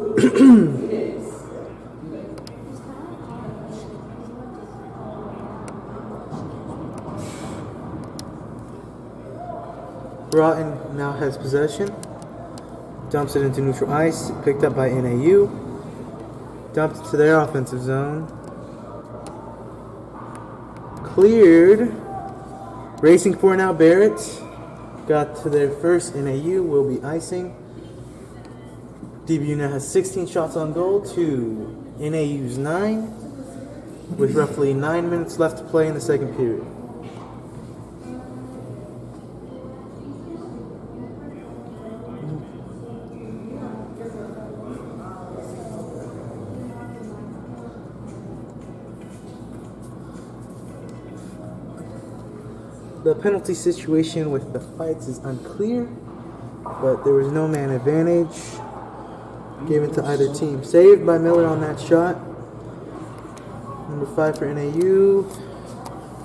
Broughton now has possession. Dumps it into neutral ice. Picked up by NAU. Dumped to their offensive zone. Cleared. Racing for now, Barrett. Got to their first NAU, will be icing. DBU now has 16 shots on goal to NAU's 9, with roughly 9 minutes left to play in the second period. The penalty situation with the fights is unclear, but there was no man advantage given to either team. Saved by Miller on that shot. Number 5 for NAU.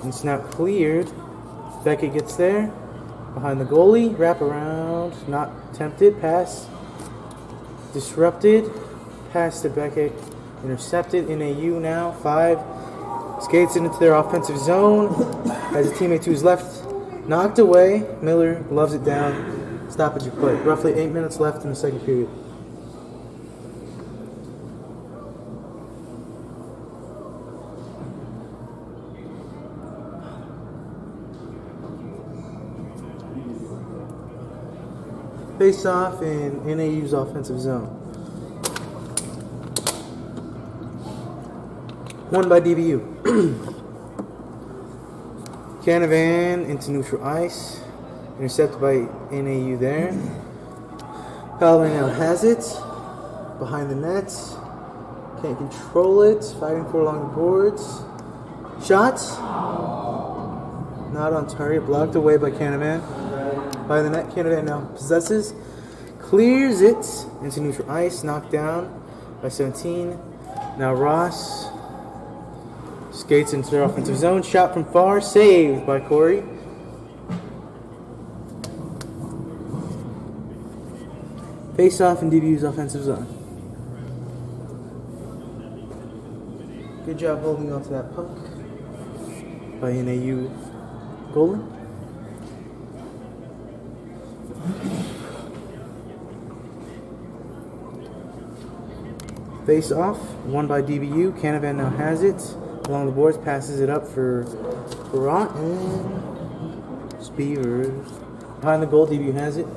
It's now cleared. Beckett gets there. Behind the goalie. Wrap around. Not tempted. Pass. Disrupted. Pass to Beckett. Intercepted. NAU now. 5. Skates into their offensive zone. Has a teammate to his left. Knocked away. Miller gloves it down. Stoppage of play. Roughly 8 minutes left in the second period. Face off in NAU's offensive zone. Won by DBU. Canavan into neutral ice. Intercepted by NAU there. Palmer now has it. Behind the net. Can't control it. Fighting for along the boards. Shots. Not on target. Blocked away by Canavan. By the net, Canavan now possesses. Clears it into neutral ice. Knocked down by 17. Now Ross. Skates into their offensive zone. Shot from far. Saved by Corey. Face off in DBU's offensive zone. Good job holding on to that puck by NAU goalie. Face off. Won by DBU. Canavan now has it. Along the boards, passes it up for Barat and Spears. Behind the goal, DBU has it.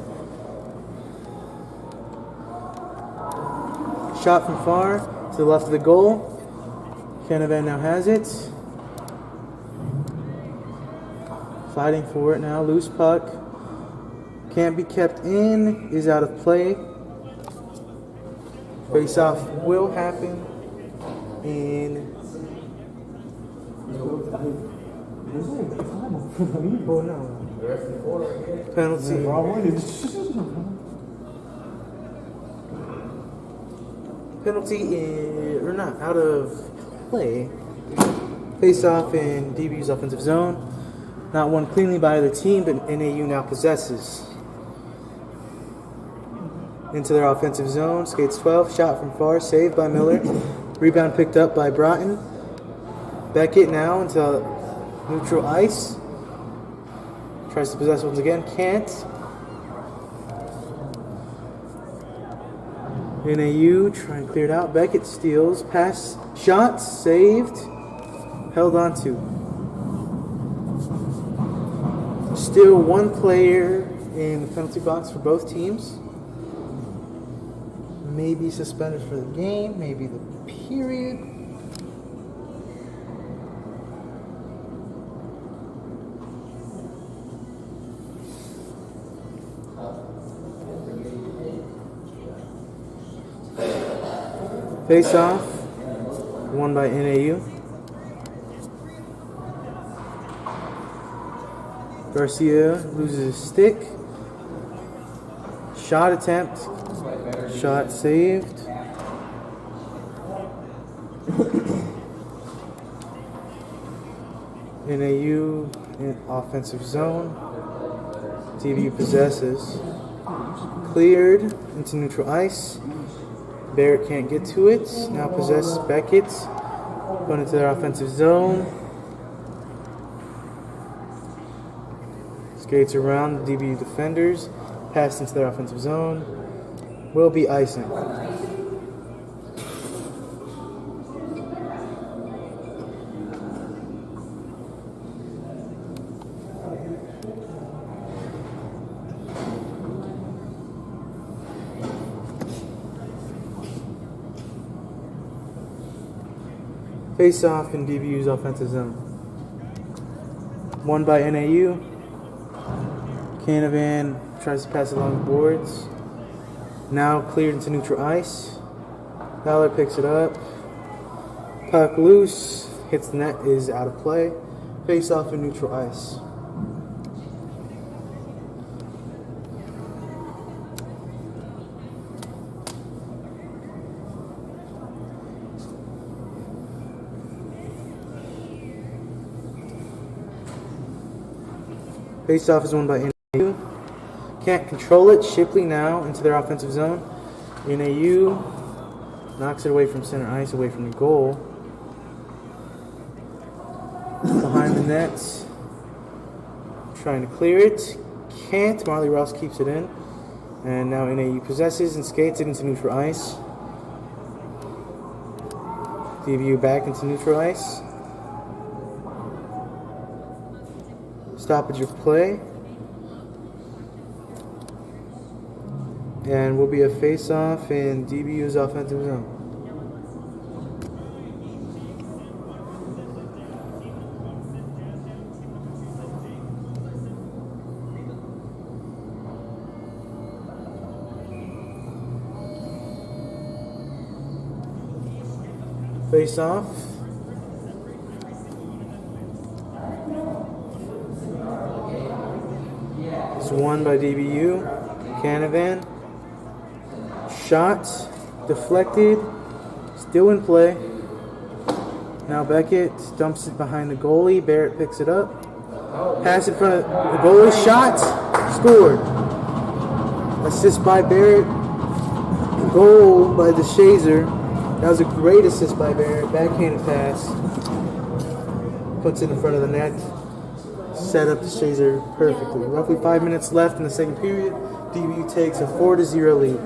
Shot from far to the left of the goal. Canavan now has it. Fighting for it now. Loose puck. Can't be kept in. Is out of play. Face off will happen in. Oh no. Penalty. Penalty or not, out of play. Face off in DBU's offensive zone. Not won cleanly by either team, but NAU now possesses. Into their offensive zone. Skates 12. Shot from far. Saved by Miller. Rebound picked up by Broughton. Beckett now into neutral ice. Tries to possess once again. Can't. NAU trying to clear it out. Beckett steals. Pass. Shot. Saved. Held on to. Still one player in the penalty box for both teams. Maybe suspended for the game. Maybe the period. Face off, won by NAU. Garcia loses his stick. Shot attempt. Shot saved. NAU in offensive zone. DBU possesses. Cleared into neutral ice. Barrett can't get to it. Now possesses Beckett. Going into their offensive zone. Skates around the DBU defenders. Passed into their offensive zone. Will be icing. Face off in DBU's offensive zone. One by NAU. Canavan tries to pass it along the boards. Now cleared into neutral ice. Fowler picks it up. Puck loose. Hits the net, is out of play. Face off in neutral ice. Face off is won by NAU. Can't control it. Shipley now into their offensive zone. NAU knocks it away from center ice, away from the goal. Behind the net. Trying to clear it. Can't. Marley Ross keeps it in. And now NAU possesses and skates it into neutral ice. DBU back into neutral ice. Stoppage of play. And will be a face-off in DBU's offensive zone. Face-off. It's won by DBU. Canavan. Shot. Deflected. Still in play. Now Beckett dumps it behind the goalie. Barrett picks it up. Pass in front of the goalie. Shot. Scored. Assist by Barrett. Goal by DeShazer. That was a great assist by Barrett. Backhanded pass. Puts it in front of the net. Set up DeShazer perfectly. Roughly 5 minutes left in the second period. DBU takes a 4-0 lead.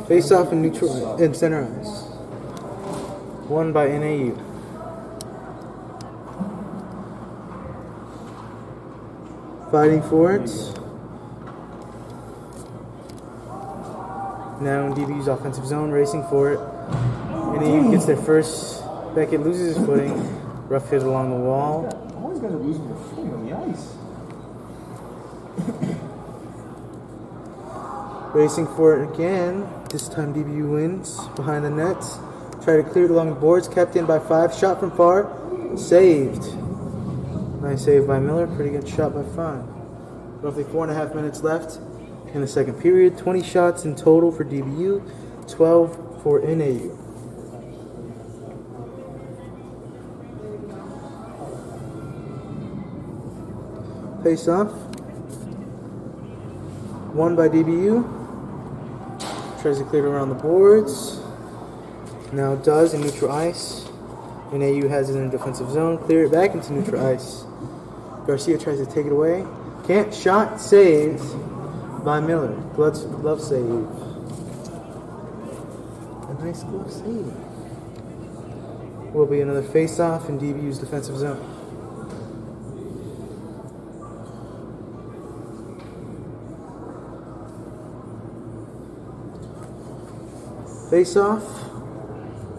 Face off in neutral in center ice. Won by NAU. Fighting for it. Now in DBU's offensive zone, racing for it. NAU gets their first. Beckett loses his footing. Rough hit along the wall.
All these guys are losing their footing on the ice.
Racing for it again. This time DBU wins. Behind the nets. Try to clear it along the boards. Kept in by 5. Shot from far. Saved. Nice save by Miller. Pretty good shot by 5. Roughly 4.5 minutes left in the second period. 20 shots in total for DBU. 12 for NAU. Face off. Won by DBU. Tries to clear it around the boards. Now does in neutral ice. NAU has it in the defensive zone. Clear it back into neutral ice. Garcia tries to take it away. Can't. Shot saved by Miller. Glove save. A nice glove save. Will be another face-off in DBU's defensive zone. Face-off.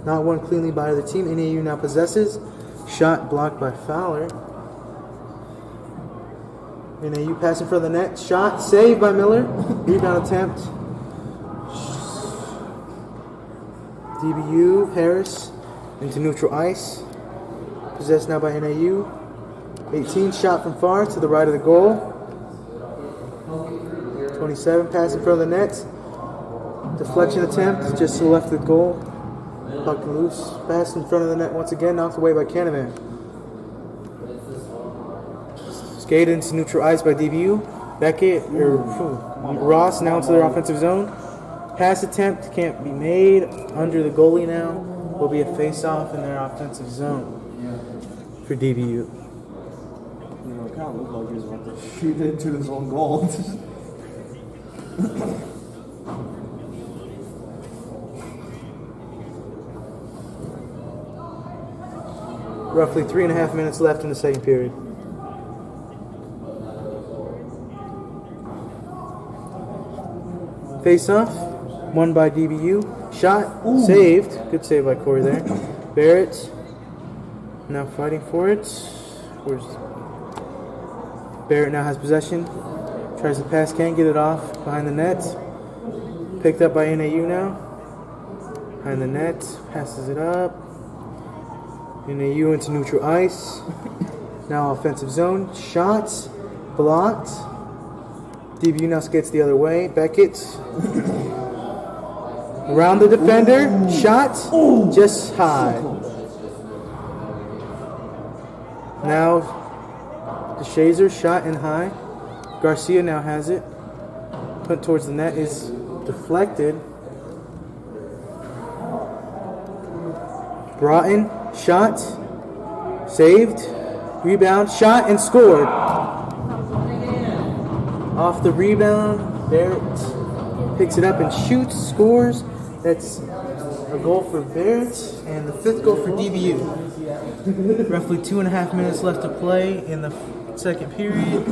Not won cleanly by the team. NAU now possesses. Shot blocked by Fowler. NAU pass in front of the net. Shot saved by Miller. Rebound attempt. DBU, Harris into neutral ice. Possessed now by NAU. 18 shot from far to the right of the goal. 27 pass in front of the net. Deflection attempt just to the left of the goal. Puck loose. Pass in front of the net once again. Knocked away by Canavan. Skated into neutral ice by DBU. Beckett or Ross now into their offensive zone. Pass attempt can't be made. Under the goalie now. Will be a face-off in their offensive zone for DBU.
You know, it kind of looked like he was about to shoot it into his own goal.
Roughly 3.5 minutes left in the second period. Face off, won by DBU. Shot, saved. Good save by Corey there. Barrett, now fighting for it. Where's Barrett now has possession. Tries to pass, can't get it off. Behind the net. Picked up by NAU now. Behind the net, passes it up. NAU into neutral ice. Now offensive zone. Shots, blocked. DBU now skates the other way. Beckett. Around the defender. Shot, just high. Now the Shazer shot in high. Garcia now has it. Put towards the net is deflected. Broughton, shot, saved, rebound, shot, and scored. Off the rebound, Barrett picks it up and shoots, scores. That's a goal for Barrett and the 5th goal for DBU. Roughly 2.5 minutes left to play in the second period.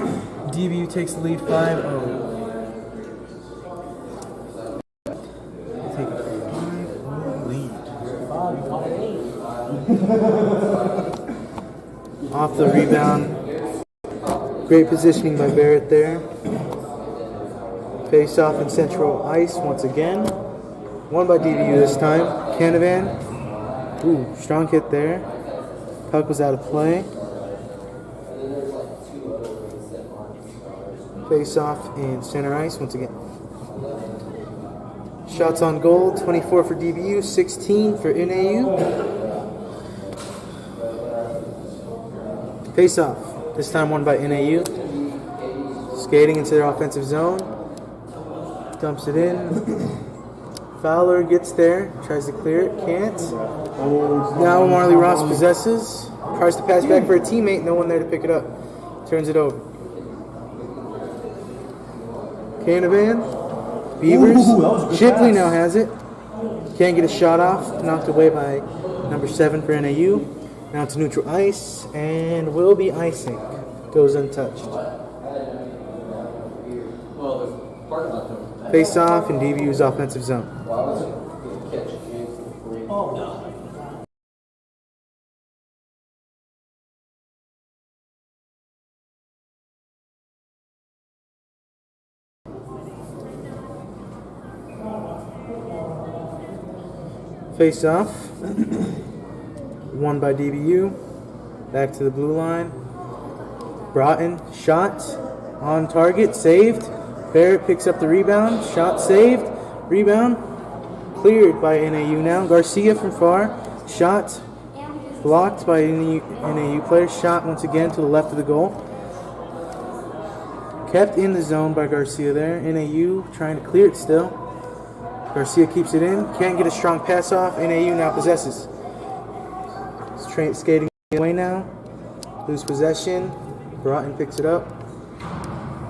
DBU takes the lead 5-0. Take a 5-0 lead. Off the rebound. Great positioning by Barrett there. Face off in central ice once again. Won by DBU this time. Canavan. Ooh, strong hit there. Puck was out of play. Face off in center ice once again. Shots on goal, 24 for DBU, 16 for NAU. Face off, this time won by NAU. Skating into their offensive zone. Dumps it in. Fowler gets there, tries to clear it, can't. Now Marley Ross possesses. Tries to pass back for a teammate, no one there to pick it up. Turns it over. Canavan, Beavers, Shipley now has it. Can't get a shot off, knocked away by number 7 for NAU. Now to neutral ice, and will be icing. Goes untouched. Face off in DBU's offensive zone. Face off. Won by DBU. Back to the blue line. Broughton, shot. On target, saved. Barrett picks up the rebound. Shot saved. Rebound. Cleared by NAU now. Garcia from far. Shot. Blocked by NAU player. Shot once again to the left of the goal. Kept in the zone by Garcia there. NAU trying to clear it still. Garcia keeps it in. Can't get a strong pass off. NAU now possesses. Skating away now. Lose possession. Broughton picks it up.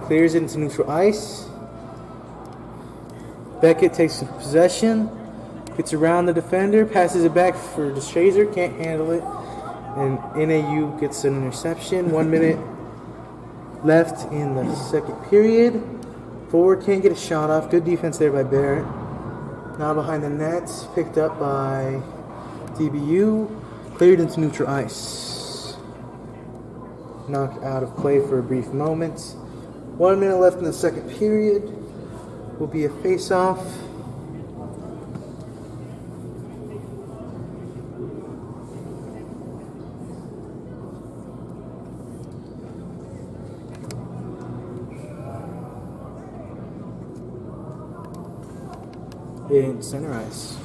Clears it into neutral ice. Beckett takes possession. Gets around the defender. Passes it back for the Shazer. Can't handle it. And NAU gets an interception. 1 minute left in the second period. Forward can't get a shot off. Good defense there by Barrett. Now behind the nets, picked up by DBU, cleared into neutral ice. Knocked out of play for a brief moment. 1 minute left in the second period. Will be a face-off. In center ice.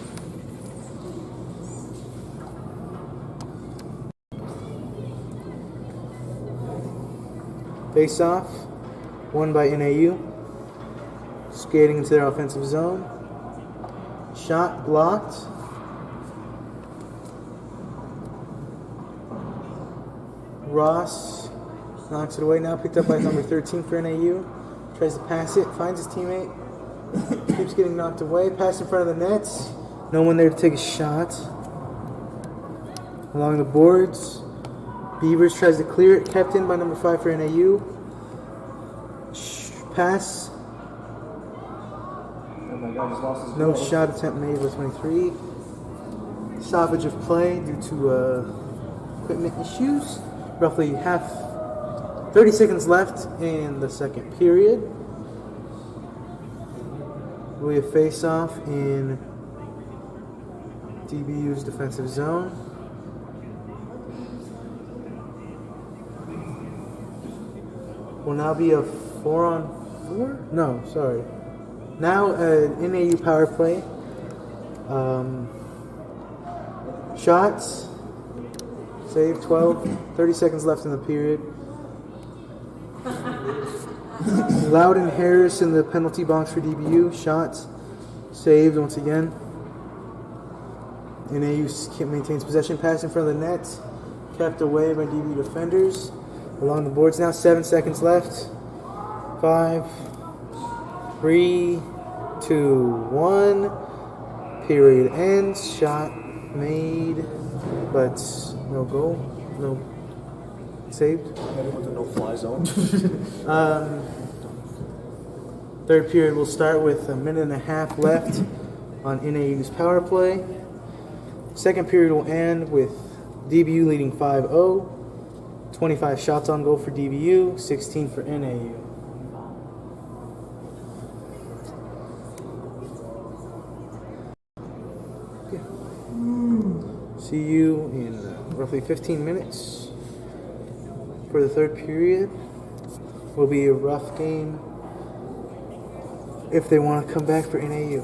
Face off, won by NAU. Skating into their offensive zone. Shot blocked. Ross knocks it away now, picked up by number 13 for NAU. Tries to pass it, finds his teammate. Keeps getting knocked away. Pass in front of the nets. No one there to take a shot. Along the boards. Beavers tries to clear it, kept in by number 5 for NAU. Pass.
Oh my God, just lost his
No
glove.
shot attempt made with 23. Stoppage of play due to equipment issues. Roughly 30 seconds left in the second period. We have face off in DBU's defensive zone. Will now be a 4-on-4? No, sorry. Now NAU power play. Shots. Save 12. 30 seconds left in the period. Loudon Harris in the penalty box for DBU. Shots. Saved once again. NAU maintains possession. Pass in front of the net. Kept away by DBU defenders. Along the boards now. 7 seconds left. 5, 3, 2, 1. Period ends. Shot made, but no goal. No saved.
With the no-fly zone.
Third period will start with a minute and a half left on NAU's power play. Second period will end with DBU leading 5-0. 25 shots on goal for DBU, 16 for NAU. See you in roughly 15 minutes for the third period. Will be a rough game if they want to come back for NAU.